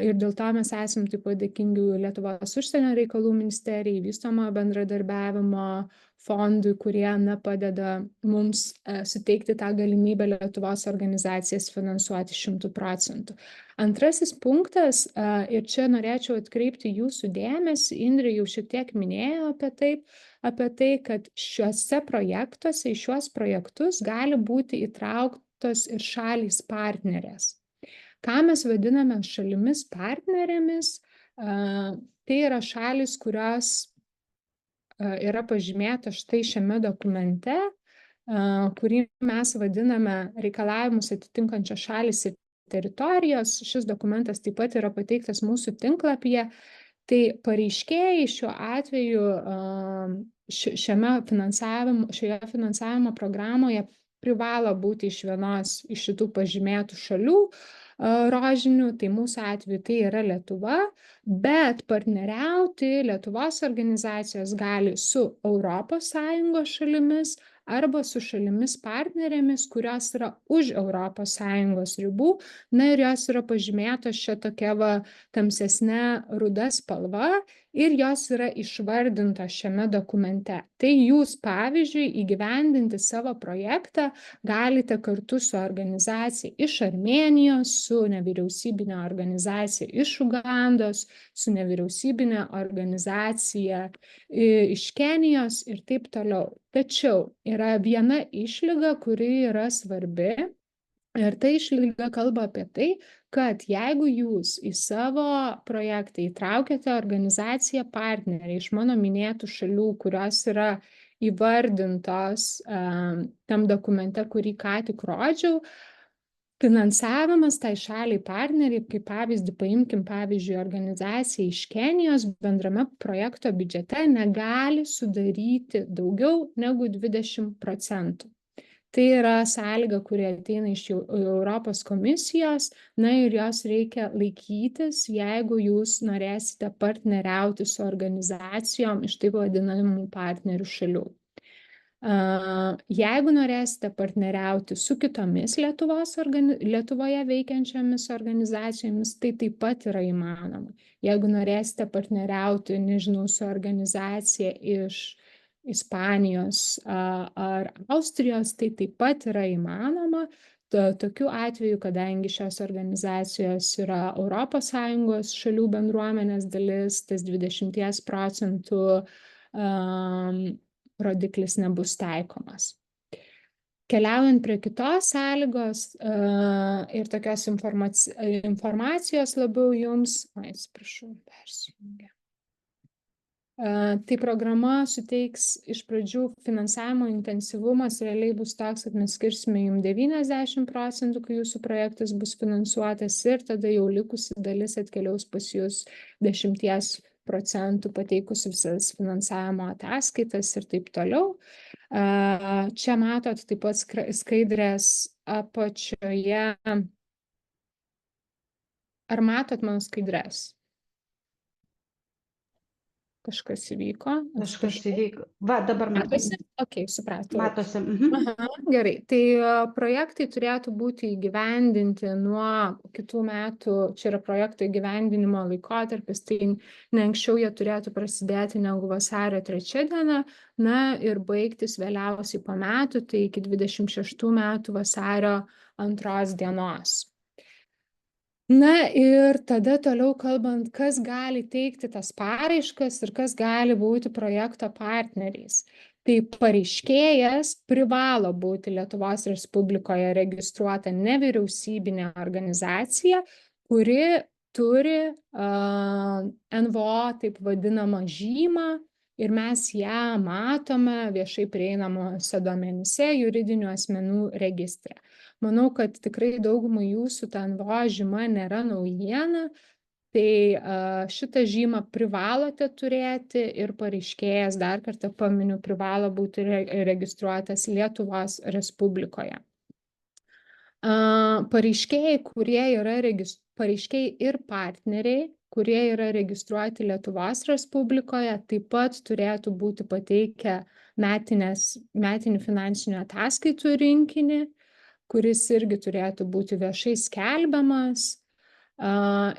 Ir dėl to mes esam taip pat dėkingi Lietuvos užsienio reikalų ministerijai, vystomojo bendradarbiavimo fondui, kurie padeda mums suteikti tą galimybę Lietuvos organizacijas finansuoti 100%. Antrasis punktas, ir čia norėčiau atkreipti jūsų dėmesį, Indrė jau šiek tiek minėjo apie tai, kad šiuose projektuose, į šiuos projektus gali būti įtrauktos ir šalys partnerės. Ką mes vadiname šalimis partnerėmis? Tai yra šalys, kurios yra pažymėta štai šiame dokumente, kurį mes vadiname reikalavimus atitinkančios šalys ir teritorijos. Šis dokumentas taip pat yra pateiktas mūsų tinklapyje. Tai pareiškėjai šiuo atveju šioje finansavimo programoje privalo būti iš vienos iš šitų pažymėtų šalių rožinių, tai mūsų atveju tai yra Lietuva, bet partneriauti Lietuvos organizacijos gali su ES šalimis arba su šalimis partnerėmis, kurios yra už ES ribų, na ir jos yra pažymėtos čia tokia va tamsesne ruda spalva ir jos yra išvardintos šiame dokumente. Tai jūs, pavyzdžiui, įgyvendinti savo projektą galite kartu su organizacija iš Armėnijos, su nevyriausybinė organizacija iš Ugandos, su nevyriausybinė organizacija iš Kenijos ir taip toliau. Tačiau yra viena išlyga, kuri yra svarbi. Ir ta išlyga kalba apie tai, kad jeigu jūs į savo projektą įtraukiate organizaciją partnerį iš mano minėtų šalių, kurios yra įvardintos tam dokumente, kurį ką tik rodžiau, finansavimas tai šaliai partneriai, kaip pavyzdį paimkim, pavyzdžiui, organizacija iš Kenijos bendrame projekto biudžete negali sudaryti daugiau negu 20%. Tai yra sąlyga, kuri ateina iš Europos komisijos, na ir jos reikia laikytis, jeigu jūs norėsite partneriauti su organizacijom iš taip vadinamų partnerių šalių. Jeigu norėsite partneriauti su kitomis Lietuvoje veikiančiomis organizacijomis, tai taip pat yra įmanoma. Jeigu norėsite partneriauti, nežinau, su organizacija iš Ispanijos ar Austrijos, tai taip pat yra įmanoma. Tokiu atveju, kadangi šios organizacijos yra ES šalių bendruomenės dalis, tas 20% rodiklis nebus taikomas. Keliaujant prie kitos sąlygos ir tokios informacijos labiau jums, atsiprašau, persijungia. Tai programa suteiks iš pradžių finansavimo intensyvumas realiai bus toks, kad mes skirsime jums 90%, kai jūsų projektas bus finansuotas ir tada jau likusi dalis atkeliaus pas jūs 10% pateikus visas finansavimo ataskaitas ir taip toliau. Čia matot taip pat skaidrės apačioje. Ar matot mano skaidrės? Kažkas įvyko. Kažkas įvyko. Va, dabar matosi. Ok, supratau. Matosi. Aha, gerai. Tai projektai turėtų būti įgyvendinti nuo kitų metų, čia yra projekto įgyvendinimo laikotarpis, tai ne anksčiau jie turėtų prasidėti negu vasario 3 diena, na ir baigtis vėliausiai po metų, tai iki 26 metų vasario 2 dienos. Na ir tada toliau kalbant, kas gali teikti tas paraiškas ir kas gali būti projekto partneriais. Tai pareiškėjas privalo būti Lietuvos Respublikoje registruota nevyriausybinė organizacija, kuri turi NVO taip vadinamą žymą ir mes ją matome viešai prieinamuose duomenyse juridinių asmenų registre. Manau, kad tikrai daugumai jūsų ta NVO žyma nėra naujiena, tai šitą žymą privalote turėti ir pareiškėjas, dar kartą paminiu, privalo būti registruotas Lietuvos Respublikoje. Pareiškėjai, pareiškėjai ir partneriai, kurie yra registruoti Lietuvos Respublikoje, taip pat turėtų būti pateikę metinį finansinių ataskaitų rinkinį, kuris irgi turėtų būti viešai skelbiamas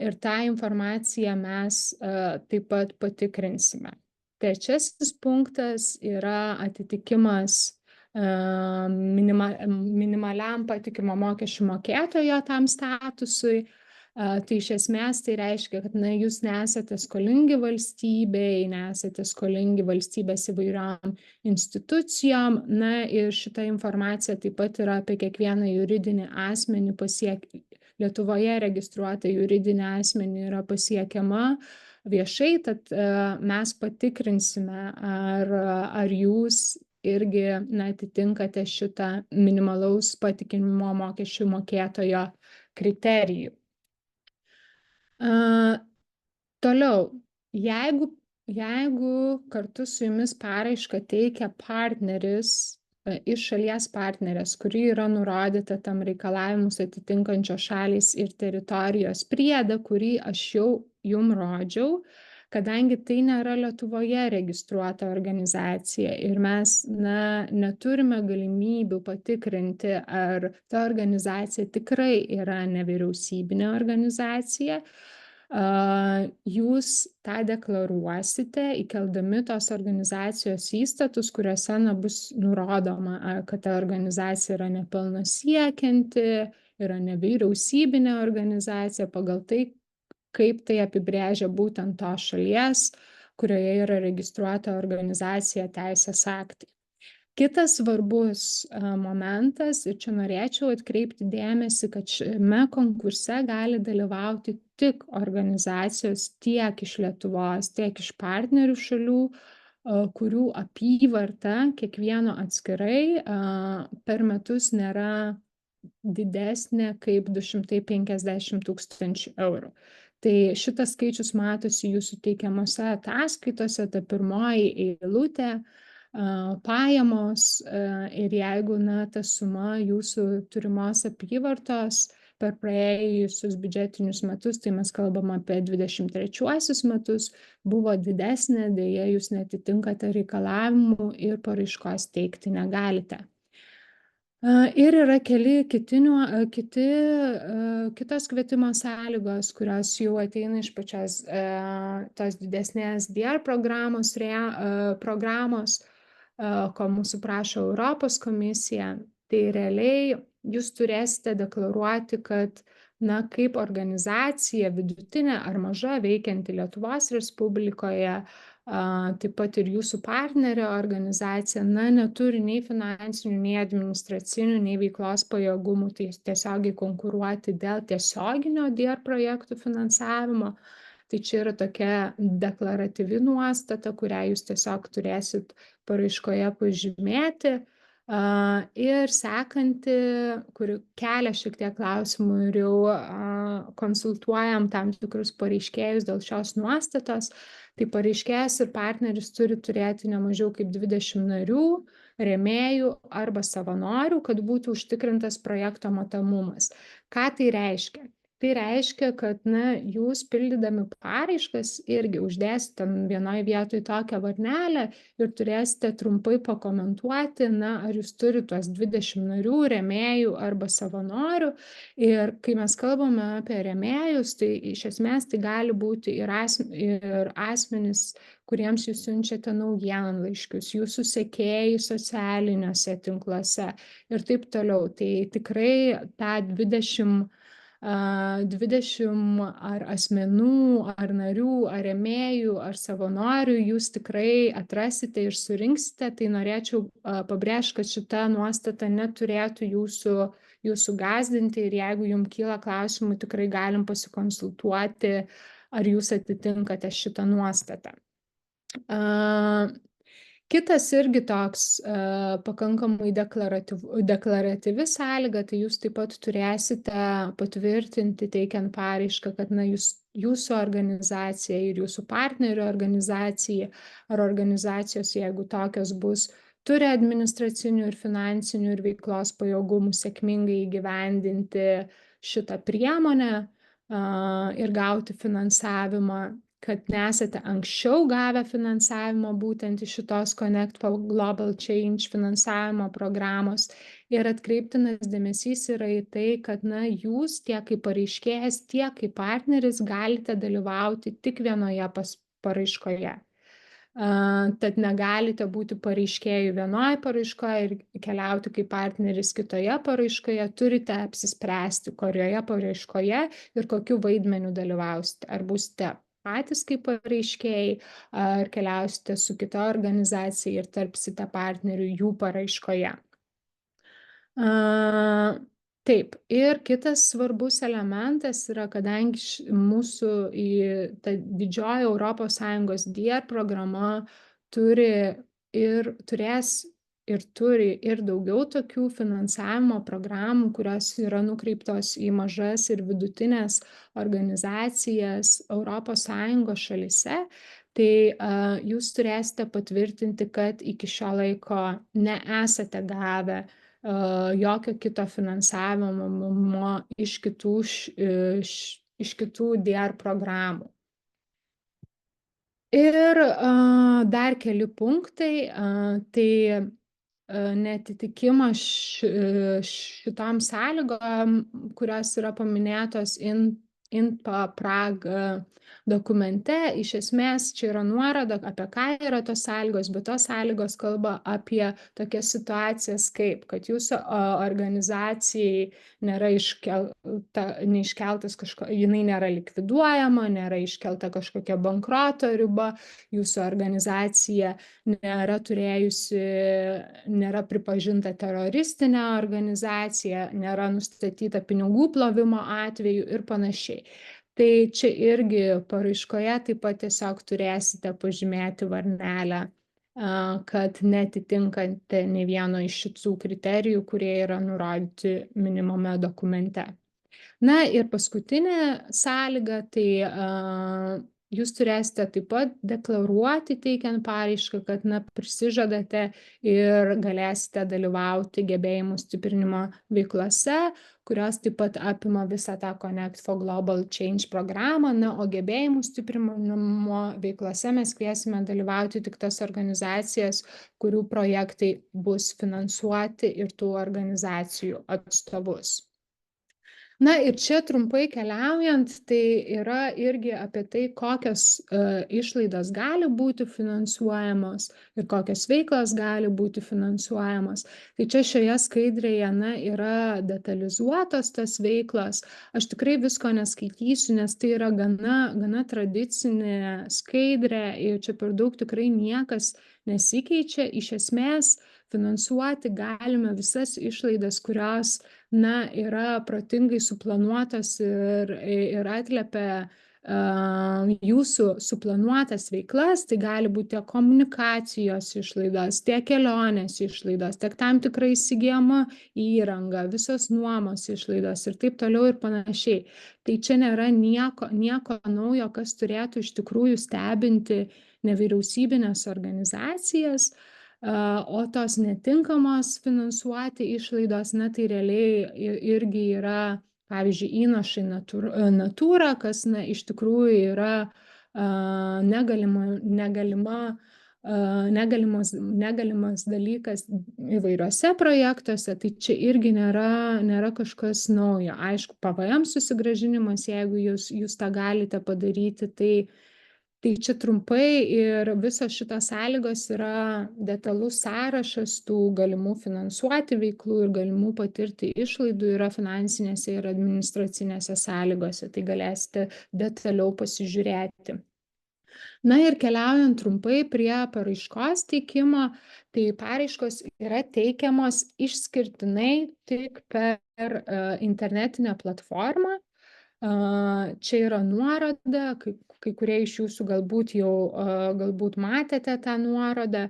ir tą informaciją mes taip pat patikrinsime. Trečiasis punktas yra atitikimas minimaliam patikimo mokesčių mokėtojo tam statusui. Tai iš esmės tai reiškia, kad jūs nesate skolingi valstybei, nesate skolingi valstybės įvairiom institucijom. Na ir šita informacija taip pat yra apie kiekvieną juridinį asmenį Lietuvoje registruotą juridinį asmenį yra pasiekiama viešai, tad mes patikrinsime, ar jūs irgi atitinkate šitą minimalaus patikimo mokesčių mokėtojo kriterijų. Toliau, jeigu kartu su jumis paraišką teikia partneris iš šalies partnerės, kuri yra nurodyta tam reikalavimus atitinkančios šalys ir teritorijos priedą, kurį aš jau jum rodžiau, kadangi tai nėra Lietuvoje registruota organizacija ir mes neturime galimybių patikrinti, ar ta organizacija tikrai yra nevyriausybinė organizacija, jūs tą deklaruosite, įkeldami tos organizacijos įstatus, kuriuose bus nurodoma, kad ta organizacija yra nepelno siekianti, yra nevyriausybinė organizacija pagal tai, kaip tai apibrėžia būtent tos šalies, kurioje yra registruota organizacija teisės aktai. Kitas svarbus momentas, ir čia norėčiau atkreipti dėmesį, kad šiame konkurse gali dalyvauti tik organizacijos tiek iš Lietuvos, tiek iš partnerių šalių, kurių apyvarta kiekvieno atskirai per metus nėra didesnė kaip 250 000 eurų. Tai šitas skaičius matosi jūsų teikiamose ataskaitose, ta pirmoji eilutė, pajamos, ir jeigu ta suma jūsų turimos apyvartos per praėjusius biudžetinius metus, tai mes kalbam apie 23 metus, buvo didesnė, dėja jūs netitinkate reikalavimų ir paraiškos teikti negalite. Ir yra kitos kvietimo sąlygos, kurios jau ateina iš pačios tos didesnės DIAR programos, ko mūsų prašo Europos komisija. Tai realiai jūs turėsite deklaruoti, kad kaip organizacija vidutinė ar maža veikianti Lietuvos Respublikoje, taip pat ir jūsų partnerio organizacija, neturi nei finansinių, nei administracinių, nei veiklos pajėgumų, tai tiesiogiai konkuruoti dėl tiesioginio DIAR projektų finansavimo. Tai čia yra tokia deklaratyvi nuostata, kurią jūs tiesiog turėsit paraiškoje pažymėti. Ir sekanti, kuri kelia šiek tiek klausimų ir jau konsultuojam tam tikrus pareiškėjus dėl šios nuostatos, tai pareiškėjas ir partneris turi turėti ne mažiau kaip 20 narių, rėmėjų arba savanorių, kad būtų užtikrintas projekto matomumas. Ką tai reiškia? Tai reiškia, kad jūs pildydami paraiškas irgi uždėsite vienoje vietoje tokią varnelę ir turėsite trumpai pakomentuoti, ar jūs turite tuos 20 narių, rėmėjų arba savanorių. Ir kai mes kalbame apie rėmėjus, tai iš esmės tai gali būti ir asmenys, kuriems jūs siunčiate naujienlaiškius, jūsų sekėjai socialiniuose tinkluose ir taip toliau. Tai tikrai tą 20 ar asmenų, ar narių, ar rėmėjų, ar savanorių jūs tikrai atrasite ir surinksite. Tai norėčiau pabrėžti, kad šita nuostata neturėtų jūsų gąsdinti ir jeigu jums kyla klausimų, tikrai galim pasikonsultuoti, ar jūs atitinkate šitą nuostatą. Kitas irgi toks pakankamai deklaratyvi sąlyga, tai jūs taip pat turėsite patvirtinti, teikiant paraišką, kad jūsų organizacija ir jūsų partnerio organizacija ar organizacijos, jeigu tokios bus, turi administracinių ir finansinių ir veiklos pajėgumų sėkmingai įgyvendinti šitą priemonę ir gauti finansavimą, kad nesate anksčiau gavę finansavimo būtent iš šitos Connect for Global Change finansavimo programos. Ir atkreiptinas dėmesys yra į tai, kad jūs tiek kaip pareiškėjas, tiek kaip partneris galite dalyvauti tik vienoje paraiškoje. Tad negalite būti pareiškėjų vienoje paraiškoje ir keliauti kaip partneris kitoje paraiškoje, turite apsispręsti, kurioje paraiškoje ir kokiu vaidmeniu dalyvausite. Ar būsite patys kaip pareiškėjai, ar keliausite su kita organizacija ir tarpsite partnerių jų paraiškoje. Taip, ir kitas svarbus elementas yra, kadangi mūsų ta didžioji ES DIAR programa turi ir daugiau tokių finansavimo programų, kurios yra nukreiptos į mažas ir vidutinės organizacijas ES šalyse, tai jūs turėsite patvirtinti, kad iki šio laiko nesate gavę jokio kito finansavimo iš kitų DR programų. Ir dar keli punktai, tai neatitikimas šitom sąlygom, kurios yra paminėtos INPA-PRAG dokumente. Iš esmės, čia yra nuoroda, apie ką yra tos sąlygos, bet tos sąlygos kalba apie tokias situacijas kaip, kad jūsų organizacijai neiškeltas jinai nėra likviduojama, nėra iškelta kažkokia bankroto riba, jūsų organizacija nėra pripažinta teroristinė organizacija, nėra nustatyta pinigų plovimo atveju ir panašiai. Tai čia irgi paraiškoje taip pat tiesiog turėsite pažymėti varnelę, kad netitinkate ne vieno iš šitų kriterijų, kurie yra nurodyti minimame dokumente. Na ir paskutinė sąlyga, tai jūs turėsite taip pat deklaruoti teikiant paraišką, kad prisižadate ir galėsite dalyvauti gebėjimų stiprinimo veiklose, kurios taip pat apima visą tą Connect for Global Change programą, o gebėjimų stiprinimo veiklose mes kviesime dalyvauti tik tas organizacijas, kurių projektai bus finansuoti ir tų organizacijų atstovus. Na ir čia trumpai keliaujant, tai yra irgi apie tai, kokios išlaidos gali būti finansuojamos ir kokios veiklos gali būti finansuojamos. Tai čia šioje skaidrėje yra detalizuotos tas veiklos. Aš tikrai visko neskaitysiu, nes tai yra gana tradicinė skaidrė ir čia per daug tikrai niekas nesikeičia. Iš esmės, finansuoti galime visas išlaidas, kurios yra protingai suplanuotos ir atliepia jūsų suplanuotas veiklas. Tai gali būti tiek komunikacijos išlaidos, tiek kelionės išlaidos, tiek tam tikrai įsigijama įranga, visos nuomos išlaidos ir taip toliau ir panašiai. Tai čia nėra nieko naujo, kas turėtų iš tikrųjų stebinti nevyriausybinės organizacijas. O tos netinkamos finansuoti išlaidos, tai realiai irgi yra, pavyzdžiui, įnašai natūra, kas iš tikrųjų yra negalimas dalykas įvairiuose projektuose, tai čia irgi nėra kažkas naujo. Aišku, PVM susigrąžinimas, jeigu jūs tą galite padaryti, tai čia trumpai ir visos šitos sąlygos yra detalus sąrašas tų galimų finansuoti veiklų ir galimų patirti išlaidų yra finansinėse ir administracinėse sąlygose. Tai galėsite detaliau pasižiūrėti. Na ir keliaujant trumpai prie paraiškos teikimo, tai paraiškos yra teikiamos išskirtinai tik per internetinę platformą. Čia yra nuoroda, kai kurie iš jūsų galbūt matėte tą nuorodą.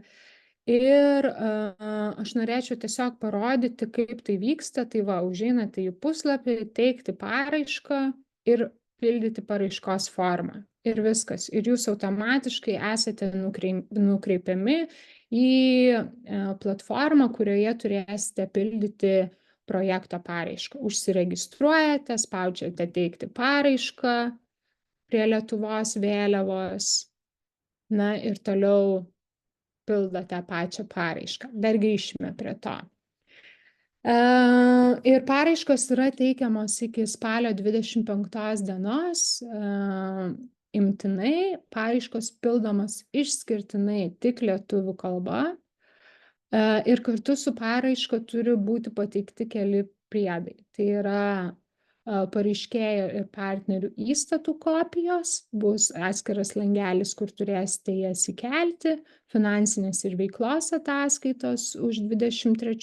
Ir aš norėčiau tiesiog parodyti, kaip tai vyksta. Tai užeinate į puslapį, teikti paraišką ir pildyti paraiškos formą. Ir viskas. Ir jūs automatiškai esate nukreipiami į platformą, kurioje turėsite pildyti projekto paraišką. Užsiregistruojate, spaudžiate teikti paraišką prie Lietuvos vėliavos, ir toliau pildote pačią paraišką. Dar grįšime prie to. Ir paraiškos yra teikiamos iki spalio 25 dienos. Imtinai paraiškos pildomos išskirtinai tik lietuvių kalba. Ir kartu su paraiška turi būti pateikti keli priedai. Tai yra pareiškėjo ir partnerių įstatų kopijos, bus atskiras langelis, kur turėsite jas įkelti, finansinės ir veiklos ataskaitos už 23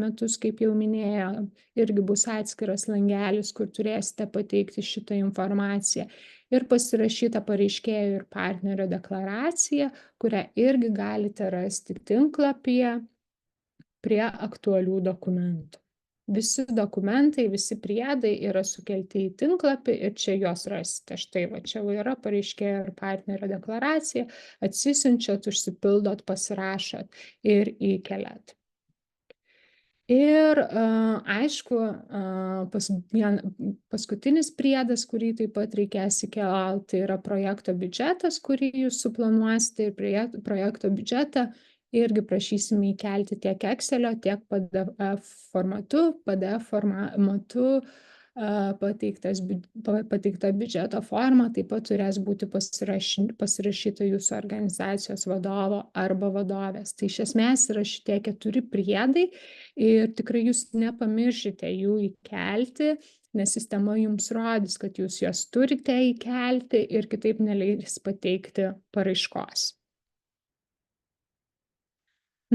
metus, kaip jau minėjau, irgi bus atskiras langelis, kur turėsite pateikti šitą informaciją. Ir pasirašyta pareiškėjo ir partnerio deklaracija, kurią irgi galite rasti tinklapyje prie aktualių dokumentų. visi dokumentai, visi priedai yra sukelti į tinklapį ir čia juos rasite. Štai va čia yra pareiškėjo ir partnerio deklaracija, atsisiunčiat, užsipildot, pasirašot ir įkeliat. Ir aišku, paskutinis priedas, kurį taip pat reikės įkelti, tai yra projekto biudžetas, kurį jūs suplanuosite, ir projekto biudžetą irgi prašysime įkelti tiek Excelio, tiek PDF formatu. PDF formatu pateikta biudžeto forma taip pat turės būti pasirašyta jūsų organizacijos vadovo arba vadovės. Tai iš esmės yra šitie 4 priedai ir tikrai jūs nepamiršite jų įkelti, nes sistema jums rodys, kad jūs juos turite įkelti ir kitaip neleis pateikti paraiškos.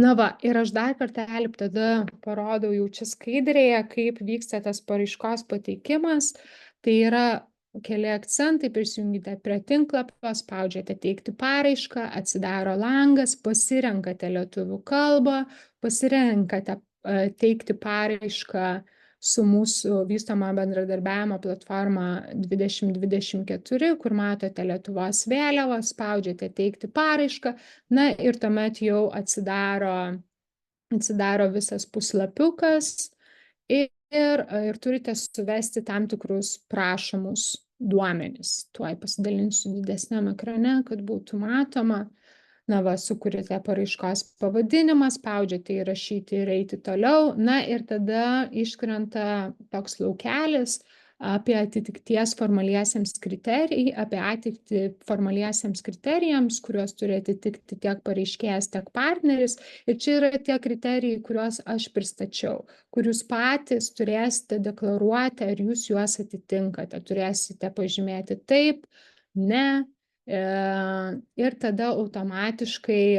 Na va, ir aš dar kartelį tada parodau jau čia skaidrėje, kaip vyksta tas paraiškos pateikimas. Tai yra keli akcentai, prisijungite prie tinklapio, spaudžiate teikti paraišką, atsidaro langas, pasirenkate lietuvių kalbą, pasirenkate teikti paraišką su mūsų vystoma bendradarbiavimo platforma 2024, kur matote Lietuvos vėliavą, spaudžiate teikti paraišką, na ir tuomet jau atsidaro visas puslapiukas ir turite suvesti tam tikrus prašomus duomenis. Tuoj pasidalinsiu didesniam ekrane, kad būtų matoma. Na va, sukūrėte paraiškos pavadinimą, spaudžiate įrašyti ir eiti toliau. Na ir tada iškrenta toks laukelis apie atitikties formaliesiems kriterijams, kuriuos turi atitikti tiek pareiškėjas, tiek partneris. Ir čia yra tie kriterijai, kuriuos aš pristačiau, kur jūs patys turėsite deklaruoti, ar jūs juos atitinkate. Turėsite pažymėti taip, ne. Ir tada automatiškai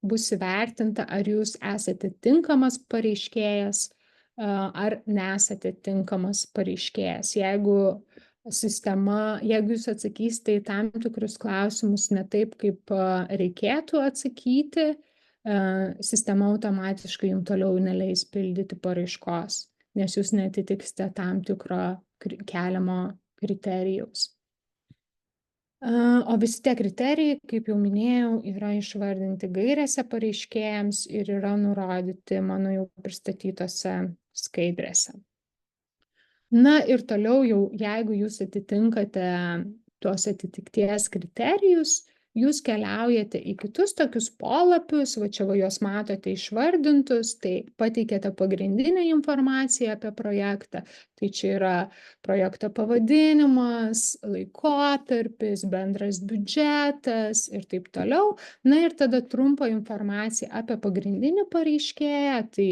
bus įvertinta, ar jūs esate tinkamas pareiškėjas, ar nesate tinkamas pareiškėjas. Jeigu jūs atsakysite į tam tikrus klausimus ne taip, kaip reikėtų atsakyti, sistema automatiškai jums toliau neleis pildyti paraiškos, nes jūs neatitiksite tam tikro keliamo kriterijaus. O visi tie kriterijai, kaip jau minėjau, yra išvardinti gairėse pareiškėjams ir yra nurodyti mano jau pristatytose skaidrėse. Na ir toliau jau, jeigu jūs atitinkate tuos atitikties kriterijus, jūs keliaujate į kitus tokius polapius, va čia va juos matote išvardintus, tai pateikėte pagrindinę informaciją apie projektą, tai čia yra projekto pavadinimas, laikotarpis, bendras biudžetas ir taip toliau. Na ir tada trumpą informaciją apie pagrindinį pareiškėją, tai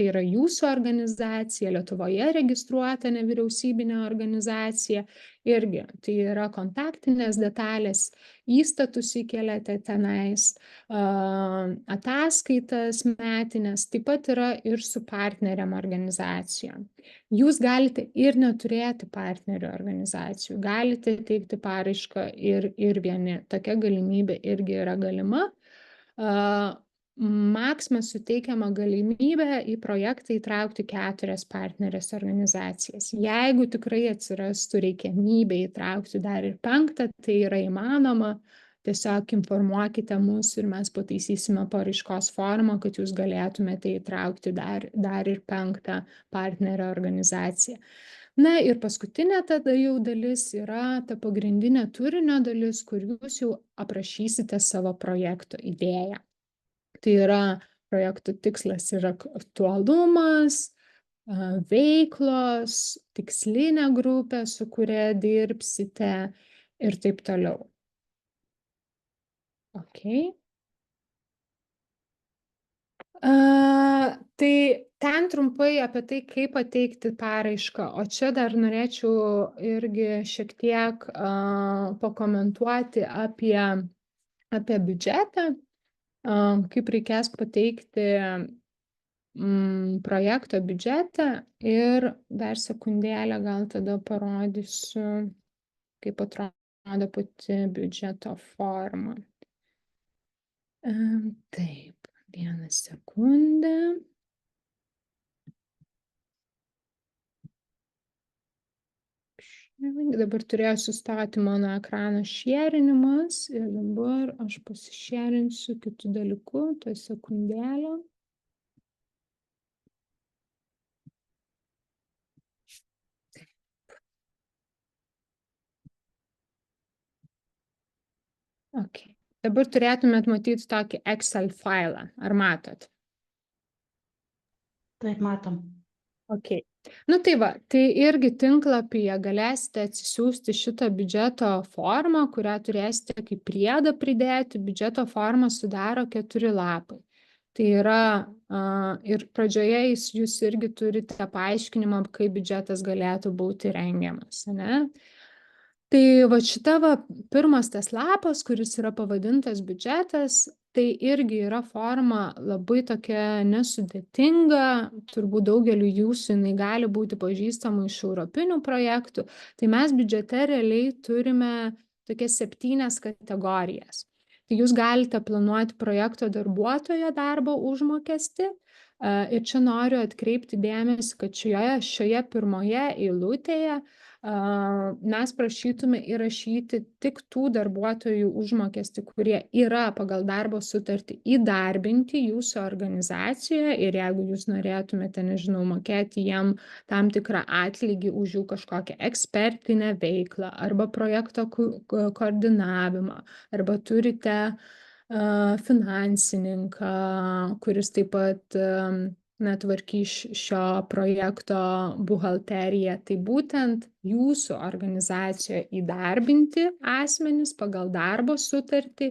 yra jūsų organizacija, Lietuvoje registruota nevyriausybinė organizacija. Irgi tai yra kontaktinės detalės, įstatus įkeliate tenais, ataskaitas metinės, taip pat yra ir su partneriam organizacijom. Jūs galite ir neturėti partnerių organizacijų, galite teikti paraišką ir vieni. Tokia galimybė irgi yra galima. Maksima suteikiama galimybė į projektą įtraukti 4 partnerės organizacijas. Jeigu tikrai atsirastų reikiamybė įtraukti dar ir 5, tai yra įmanoma. Tiesiog informuokite mus ir mes pataisysime paraiškos formą, kad jūs galėtumėte įtraukti dar ir 5 partnerio organizaciją. Na ir paskutinė tada jau dalis yra ta pagrindinė turinio dalis, kur jūs jau aprašysite savo projekto idėją. Tai yra projekto tikslas yra aktualumas, veiklos, tikslinė grupė, su kuria dirbsite ir taip toliau. Okay. Tai ten trumpai apie tai, kaip pateikti paraišką, o čia dar norėčiau irgi šiek tiek pakomentuoti apie biudžetą, kaip reikės pateikti projekto biudžetą ir dar sekundėlę gal tada parodysiu, kaip atrodo pati biudžeto forma. Taip, vieną sekundę. Dabar turėjo sustoti mano ekrano šerinimas ir dabar aš pasišerinsiu kitų dalykų, tuoj sekundėlę. Okay. Dabar turėtumėt matyti tokį Excel failą. Ar matot? Taip, matom. Okay. Nu tai va, tai irgi tinklapyje galėsite atsisiųsti šitą biudžeto formą, kurią turėsite kaip priedą pridėti. Biudžeto formą sudaro 4 lapai. Tai yra ir pradžioje jūs irgi turite paaiškinimą, kaip biudžetas galėtų būti rengiamas, ne? Tai va šita va pirmas tas lapas, kuris yra pavadintas biudžetas, tai irgi yra forma labai tokia nesudėtinga, turbūt daugeliu jūsų jinai gali būti pažįstama iš europinių projektų. Tai mes biudžete realiai turime tokias 7 kategorijas. Tai jūs galite planuoti projekto darbuotojo darbo užmokestį. Ir čia noriu atkreipti dėmesį, kad šioje pirmoje eilutėje mes prašytume įrašyti tik tų darbuotojų užmokestį, kurie yra pagal darbo sutartį įdarbinti jūsų organizacijoje ir jeigu jūs norėtumėte, nežinau, mokėti jiem tam tikrą atlygį už jų kažkokią ekspertinę veiklą arba projekto koordinavimą, arba turite finansininką, kuris taip pat tvarkys šio projekto buhalteriją. Tai būtent jūsų organizacijoje įdarbinti asmenys pagal darbo sutartį,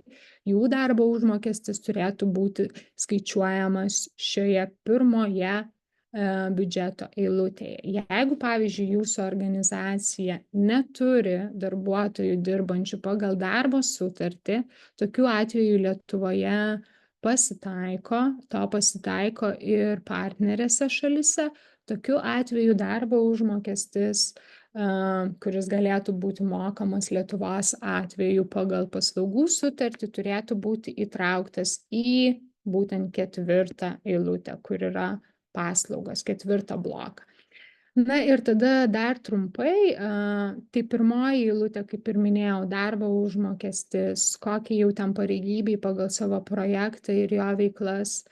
jų darbo užmokestis turėtų būti skaičiuojamas šioje pirmoje biudžeto eilutėje. Jeigu, pavyzdžiui, jūsų organizacija neturi darbuotojų dirbančių pagal darbo sutartį, tokių atvejų Lietuvoje pasitaiko ir partnerėse šalise. Tokiu atveju darbo užmokestis, kuris galėtų būti mokamas Lietuvos atveju pagal paslaugų sutartį, turėtų būti įtrauktas į būtent 4 eilutę, kur yra paslaugos, 4 bloką. Na ir tada dar trumpai, tai pirmoji eilutė, kaip ir minėjau, darbo užmokestis, kokį jau ten pareigybei pagal savo projektą ir jo veiklas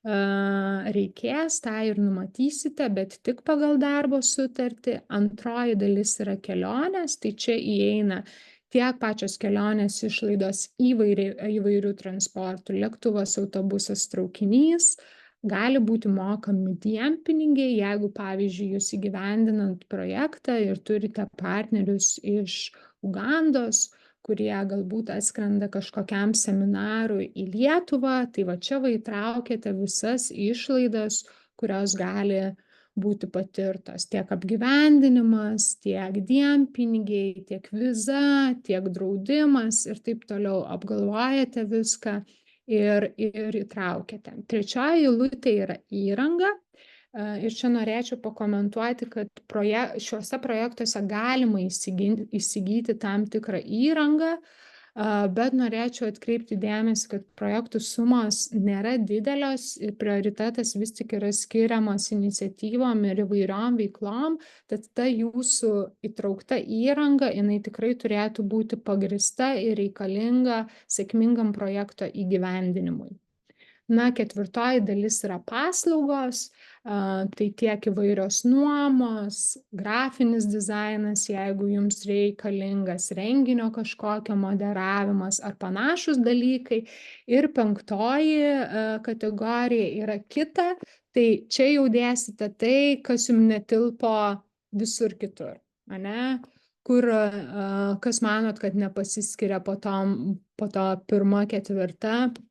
reikės, tą ir numatysite, bet tik pagal darbo sutartį. Antroji dalis yra kelionės, tai čia įeina tiek pačios kelionės išlaidos įvairių transportų, lėktuvas, autobusas, traukinys. Gali būti mokami dienpinigiai, jeigu, pavyzdžiui, jūs įgyvendinant projektą ir turite partnerius iš Ugandos, kurie galbūt atskrenda kažkokiam seminarui į Lietuvą, tai va čia va įtraukėte visas išlaidas, kurios gali būti patirtos, tiek apgyvendinimas, tiek dienpinigiai, tiek viza, tiek draudimas ir taip toliau. Apgalvojate viską ir įtraukėte. Trečioji eilutė yra įranga. Ir čia norėčiau pakomentuoti, kad šiuose projektuose galima įsigyti tam tikrą įrangą, bet norėčiau atkreipti dėmesį, kad projektų sumos nėra didelios ir prioritetas vis tik yra skiriamas iniciatyvom ir įvairiom veiklom, tad ta jūsų įtraukta įranga, jinai tikrai turėtų būti pagrįsta ir reikalinga sėkmingam projekto įgyvendinimui. Na, 4 dalis yra paslaugos, tai tiek įvairios nuomos, grafinis dizainas, jeigu jums reikalingas renginio kažkokio moderavimas ar panašus dalykai. Ir 5 kategorija yra kita, tai čia jau dėsite tai, kas jums netilpo visur kitur, ane? Kur, kas manot, kad nepasiskiria po to 1, 4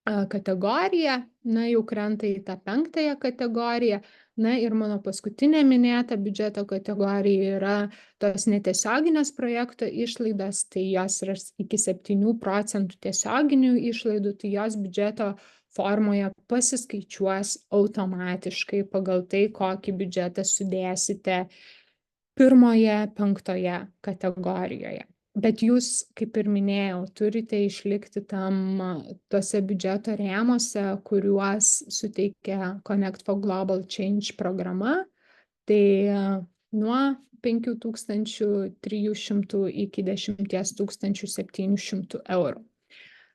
kategorija, na, jau krenta į tą 5 kategoriją. Na ir mano paskutinė minėta biudžeto kategorija yra tos netiesioginės projekto išlaidos, tai jos yra iki 7% tiesioginių išlaidų, tai jos biudžeto formoje pasiskaičiuos automatiškai pagal tai, kokį biudžetą sudėsite 1, 5 kategorijoje. Bet jūs, kaip ir minėjau, turite išlikti tuose biudžeto rėmuose, kuriuos suteikia Connect for Global Change programa. Tai nuo 5300 iki 10 700 eurų.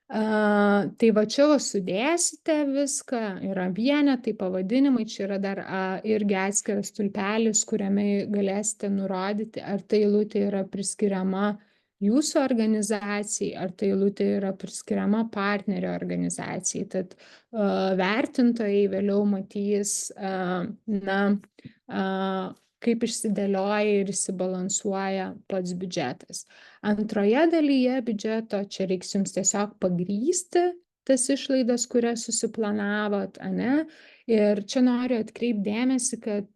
Tai va čia va sudėsite viską, yra vienetai, pavadinimai, čia yra dar irgi atskiras stulpelis, kuriame galėsite nurodyti, ar ta eilutė yra priskiriama jūsų organizacijai, ar ta eilutė yra priskiriama partnerio organizacijai. Tad vertintojai vėliau matys, kaip išsidėlioja ir išsibalansuoja pats biudžetas. Antroje dalyje biudžeto čia reiks jums tiesiog pagrįsti tas išlaidas, kurias susiplanavot, ane? Ir čia noriu atkreipti dėmesį, kad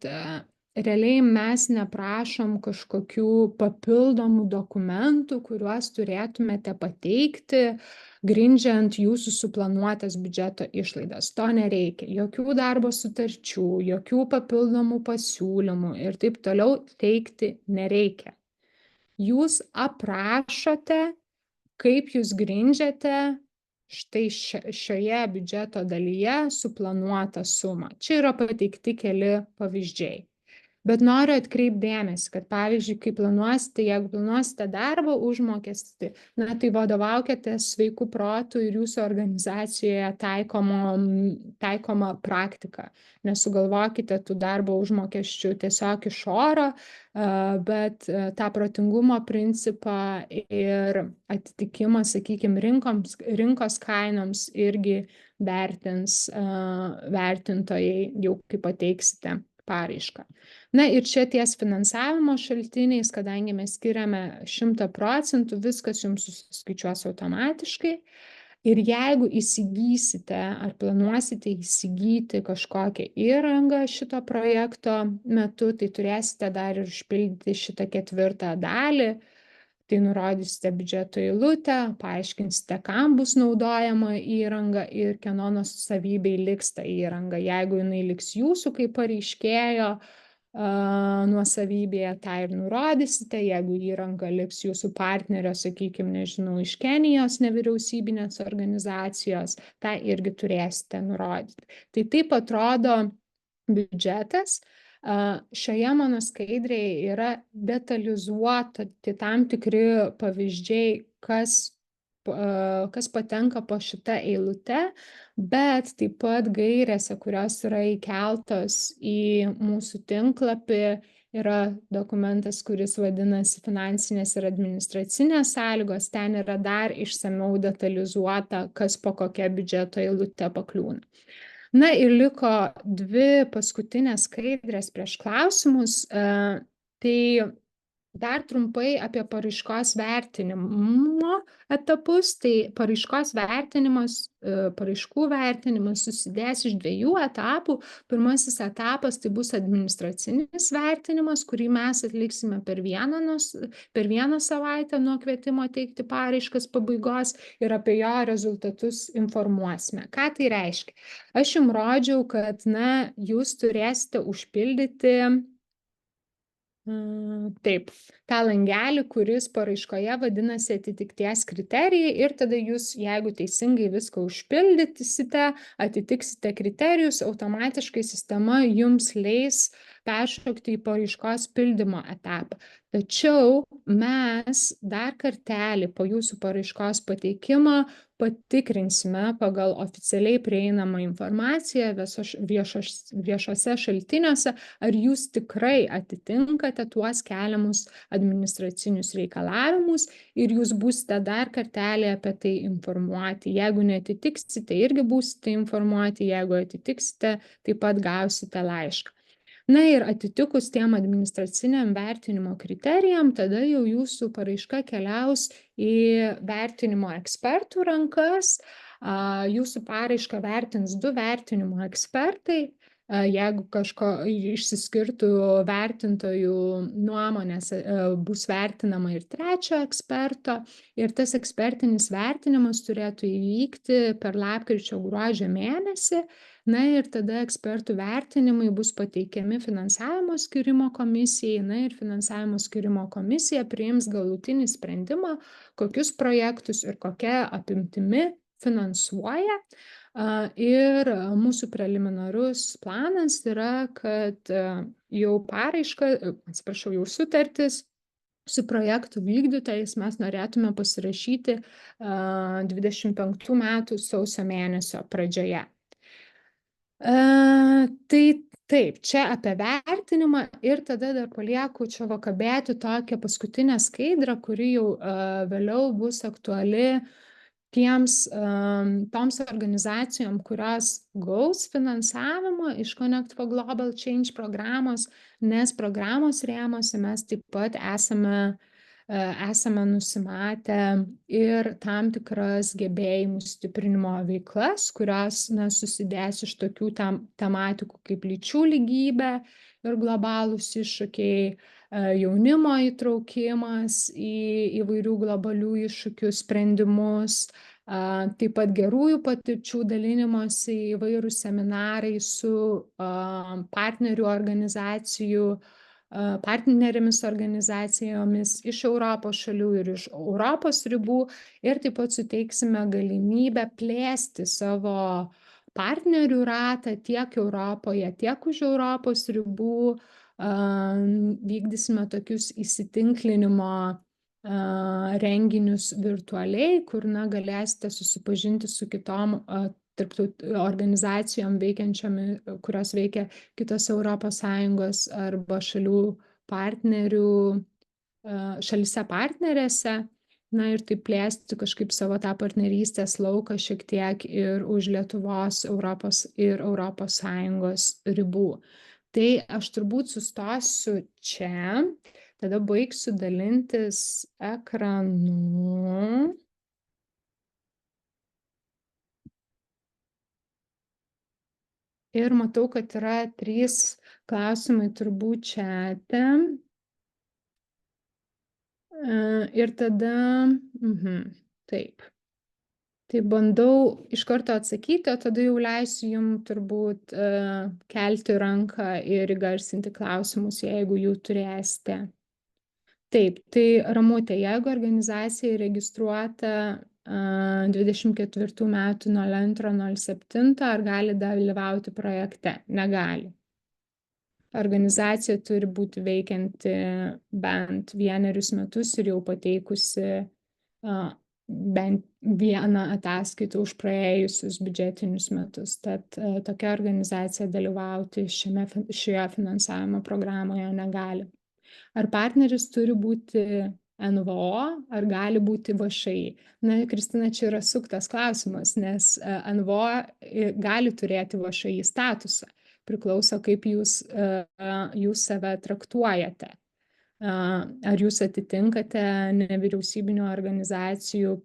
realiai mes neprašom kažkokių papildomų dokumentų, kuriuos turėtumėte pateikti, grindžiant jūsų suplanuotas biudžeto išlaidas. To nereikia. Jokių darbo sutarčių, jokių papildomų pasiūlymų ir taip toliau teikti nereikia. Jūs aprašote, kaip jūs grindžiate štai šioje biudžeto dalyje suplanuotą sumą. Čia yra pateikti keli pavyzdžiai. Bet noriu atkreipti dėmesį, kad pavyzdžiui, kai planuosite, jeigu planuosite darbo užmokestį, tai vadovaukitės sveiku protu ir jūsų organizacijoje taikoma praktika. Nesugalvokite tų darbo užmokesčių tiesiog iš oro, bet tą protingumo principą ir atitikimą, sakykime, rinkos kainoms irgi vertins vertintojai jau kai pateiksite paraišką. Na ir čia ties finansavimo šaltiniais, kadangi mes skiriame 100%, viskas jums suskaičiuos automatiškai. Ir jeigu įsigysite ar planuosite įsigyti kažkokią įrangą šito projekto metu, tai turėsite dar ir užpildyti šitą 4 dalį. Tai nurodysite biudžeto eilutę, paaiškinsite, kam bus naudojama įranga ir kieno nuosavybei liks ta įranga. Jeigu jinai liks jūsų kaip pareiškėjo nuosavybėje, tą ir nurodysite. Jeigu įranga liks jūsų partnerio, sakykime, nežinau, iš Kenijos nevyriausybinės organizacijos, tą irgi turėsite nurodyti. Tai taip atrodo biudžetas. Šioje mano skaidrėje yra detalizuoti tam tikri pavyzdžiai, kas patenka po šitą eilutę, bet taip pat gairėse, kurios yra įkeltos į mūsų tinklapį, yra dokumentas, kuris vadinasi finansinės ir administracinės sąlygos, ten yra dar išsamiau detalizuota, kas po kokia biudžeto eilutė pakliūna. Na ir liko 2 paskutinės skaidrės prieš klausimus. Tai dar trumpai apie paraiškos vertinimo etapus. Tai paraiškos vertinimas, paraiškų vertinimas susidės iš 2 etapų. Pirmasis etapas tai bus administracinis vertinimas, kurį mes atliksime per vieną savaitę nuo kvietimo teikti paraiškas pabaigos ir apie jo rezultatus informuosime. Ką tai reiškia? Aš jums rodžiau, kad jūs turėsite užpildyti taip, tą langelį, kuris paraiškoje vadinasi atitikties kriterijai ir tada jūs, jeigu teisingai viską užpildysite, atitiksite kriterijus, automatiškai sistema jums leis peršokti į paraiškos pildymo etapą. Tačiau mes dar kartelį po jūsų paraiškos pateikimo patikrinsime pagal oficialiai prieinamą informaciją viešuose šaltiniuose, ar jūs tikrai atitinkate tuos keliamus administracinius reikalavimus ir jūs būsite dar kartelį apie tai informuoti. Jeigu neatitiksite, irgi būsite informuoti, jeigu atitiksite, taip pat gausite laišką. Na ir atitikus tiem administraciniam vertinimo kriterijam, tada jau jūsų paraiška keliaus į vertinimo ekspertų rankas. Jūsų paraišką vertins 2 vertinimo ekspertai. Jeigu kažko išsiskirtų vertintojų nuomonės, bus vertinama ir 3 eksperto. Ir tas ekspertinis vertinimas turėtų įvykti per lapkričio-gruodžio mėnesį. Na ir tada ekspertų vertinimai bus pateikiami finansavimo skyrimo komisijai. Na ir finansavimo skyrimo komisija priims galutinį sprendimą, kokius projektus ir kokia apimtimi finansuoja. Ir mūsų preliminarus planas yra, kad jau jau sutartis su projektų vykdytojais mes norėtume pasirašyti 25 metų sausio mėnesio pradžioje. Tai taip, čia apie vertinimą ir tada dar palieku čia vakabėti tokią paskutinę skaidrą, kuri jau vėliau bus aktuali toms organizacijom, kurios gaus finansavimą iš Connect for Global Change programos, nes programos rėmose mes taip pat esame nusimatę ir tam tikras gebėjimų stiprinimo veiklas, kurios susidės iš tokių tematikų kaip lyčių lygybė ir globalūs iššūkiai, jaunimo įtraukimas į įvairių globalių iššūkių sprendimus, taip pat gerųjų patirčių dalinimosi įvairūs seminarai su partnerėmis organizacijomis iš Europos šalių ir iš Europos ribų, ir taip pat suteiksime galimybę plėsti savo partnerių ratą tiek Europoje, tiek už Europos ribų. Vykdysime tokius įsitinklinimo renginius virtualiai, kur galėsite susipažinti su kitom organizacijom kurios veikia kitose ES arba šalyse partnerėse. Ir taip plėsti kažkaip savo tą partnerystės lauką šiek tiek ir už Lietuvos, Europos ir ES ribų. Tai aš turbūt sustosiu čia, tada baigsiu dalintis ekranu. Ir matau, kad yra 3 klausimai turbūt čiate. Ir tada, taip. Tai bandau iš karto atsakyti, o tada jau leisiu jums turbūt kelti ranką ir įgarsinti klausimus, jeigu jų turėsite. Taip, tai Ramutė, jeigu organizacija registruota 24 metų 02/07, ar gali dalyvauti projekte? Negali. Organizacija turi būti veikianti bent 1 metus ir jau pateikusi bent vieną ataskaitą už praėjusius biudžetinius metus. Tad tokia organizacija dalyvauti šioje finansavimo programoje negali. Ar partneris turi būti NVO, ar gali būti VŠI? Kristina, čia yra suktas klausimas, nes NVO gali turėti VŠI statusą. Priklauso, kaip jūs save traktuojate. Ar jūs atitinkate nevyriausybinių organizacijų,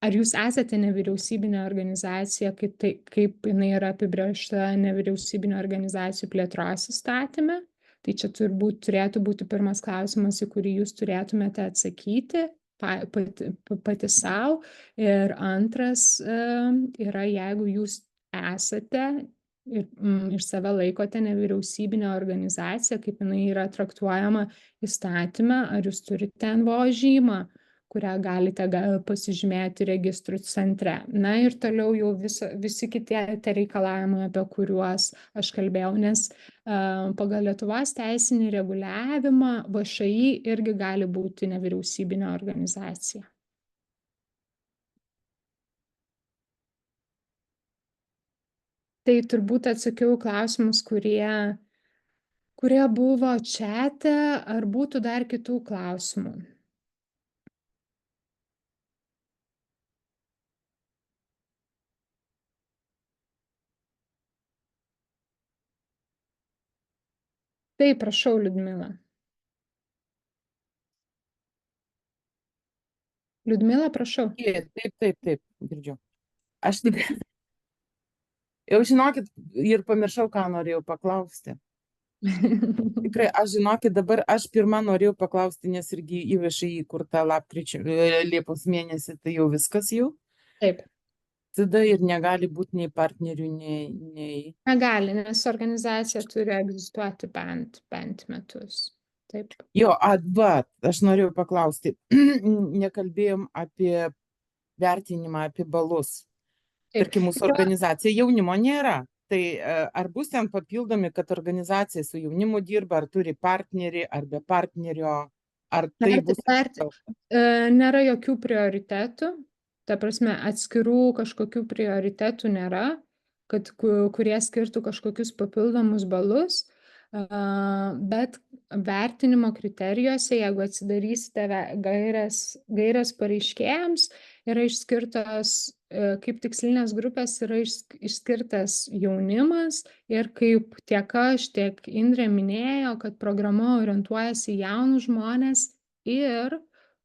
ar jūs esate nevyriausybinė organizacija, kaip jinai yra apibrėžta nevyriausybinio organizacijų plėtros įstatyme? Tai čia turėtų būti pirmas klausimas, į kurį jūs turėtumėte atsakyti pati savo. Ir antras yra, jeigu jūs esate ir save laikote nevyriausybinė organizacija, kaip jinai yra traktuojama įstatyme, ar jūs turite NVO žymą, kurią galite pasižymėti registrų centre. Ir toliau jau visi kiti reikalavimai, apie kuriuos aš kalbėjau, nes pagal Lietuvos teisinį reguliavimą VŠI irgi gali būti nevyriausybinė organizacija. Tai turbūt atsakiau klausimus, kurie buvo čiate, ar būtų dar kitų klausimų? Taip, prašau, Liudmila. Liudmila, prašau. Taip, girdžiu. Aš tik... Jau žinokit, ir pamiršau, ką norėjau paklausti. Tikrai, aš žinokit, dabar aš pirmą norėjau paklausti, nes irgi į VŠI įkurta Liepos mėnesį, tai jau viskas jau. Taip. Tada ir negali būti nei partnerių, nei... Negali, nes organizacija turi egzistuoti bent metus. Taip. Jo, aš norėjau paklausti, nekalbėjom apie vertinimą, apie balus. Tarkim, mūsų organizacija jaunimo nėra. Tai ar bus ten papildomi, kad organizacija su jaunimu dirba, ar turi partnerį, ar be partnerio, ar tai bus... Nėra jokių prioritetų, ta prasme, atskirų kažkokių prioritetų nėra, kurie skirtų kažkokius papildomus balus, bet vertinimo kriterijuose, jeigu atsidarysite gairias pareiškėjams, yra išskirtos, kaip tikslinės grupės yra išskirtas jaunimas ir kaip tiek aš, tiek Indrė minėjo, kad programa orientuojasi į jaunus žmones ir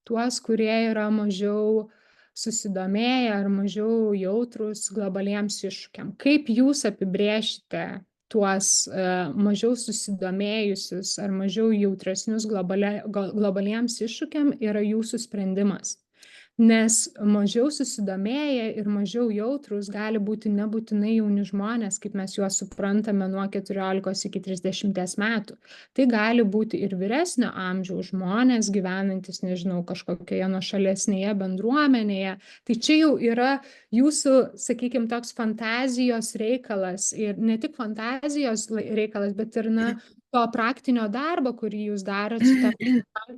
tuos, kurie yra mažiau susidomėję ar mažiau jautrus globaliems iššūkiam. Kaip jūs apibrėžite tuos mažiau susidomėjusius ar mažiau jautresnius globaliems iššūkiam yra jūsų sprendimas. Nes mažiau susidomėję ir mažiau jautrus gali būti nebūtinai jauni žmonės, kaip mes juos suprantame nuo 14 iki 30 metų. Tai gali būti ir vyresnio amžiaus žmonės gyvenantis, nežinau, kažkokioje nuošalesnėje bendruomenėje. Tai čia jau yra jūsų, sakykime, toks fantazijos reikalas. Ir ne tik fantazijos reikalas, bet ir to praktinio darbo, kurį jūs darot su tam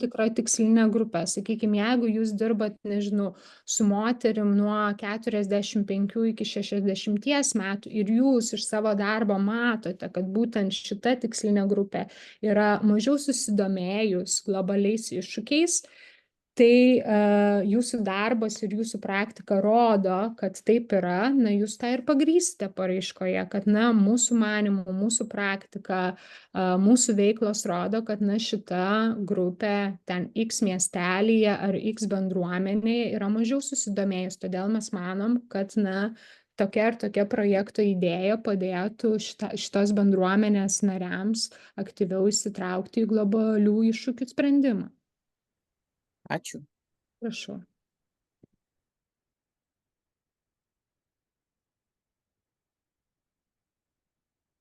tikra tikslinė grupė. Sakykime, jeigu jūs dirbat, nežinau, su moterim nuo 45 iki 60 metų ir jūs iš savo darbo matote, kad būtent šita tikslinė grupė yra mažiau susidomėjus globaliais iššūkiais, tai jūsų darbas ir jūsų praktika rodo, kad taip yra, jūs tą ir pagrįsite paraiškoje, kad mūsų manymų, mūsų praktika, mūsų veiklos rodo, kad šita grupė ten X miestelyje ar X bendruomenėje yra mažiau susidomėjus, todėl mes manom, kad tokia ar tokia projekto idėja padėtų šitos bendruomenės nariams aktyviau įsitraukti į globalių iššūkių sprendimą. Ačiū. Prašau.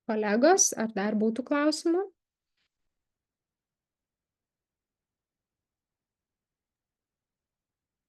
Kolegos, ar dar būtų klausimų?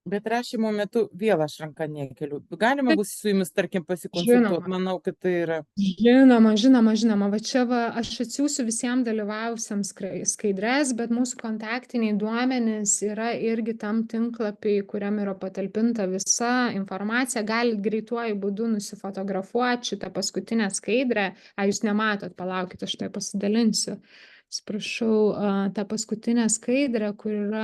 Bet rašymo metu vėl aš ranką nekeliu. Galima bus su jumis, tarkim, pasikonsultuoti. Manau, kad tai yra... Žinoma. Va čia aš atsiųsiu visiems dalyvavusiems skaidres, bet mūsų kontaktiniai duomenys yra irgi tam tinklapį, kuriam yra patalpinta visa informacija. Galit greituoju būdu nusifotografuoti šitą paskutinę skaidrę. Jūs nematot, palaukit, aš tai pasidalinsiu. Sprašau, tą paskutinę skaidrę, kur yra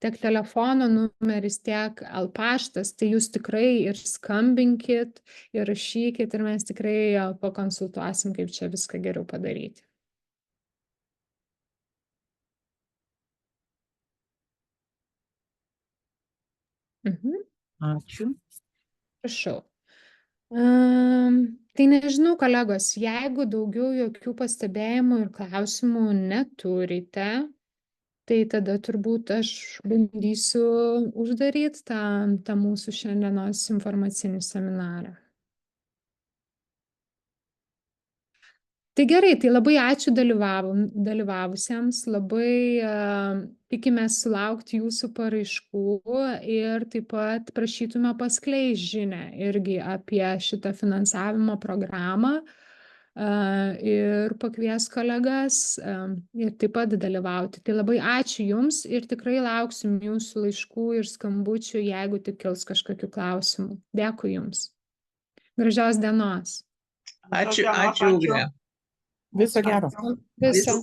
tiek telefono numeris, tiek paštas, tai jūs tikrai ir skambinkit, ir rašykit, ir mes tikrai pakonsultuosim, kaip čia viską geriau padaryti. Ačiū. Prašau. Tai nežinau, kolegos, jeigu daugiau jokių pastebėjimų ir klausimų neturite, tai tada turbūt aš bandysiu uždaryti tą mūsų šiandienos informacinį seminarą. Tai gerai, tai labai ačiū dalyvavusiems, labai tikimės sulaukti jūsų paraiškų ir taip pat prašytume paskleisti žinią irgi apie šitą finansavimo programą ir pakvies kolegas ir taip pat dalyvauti. Tai labai ačiū Jums ir tikrai lauksim Jūsų laiškų ir skambučių, jeigu tik kils kažkokių klausimų. Dėkui Jums. Gražios dienos. Ačiū, Ugne. Viso gero. Viso.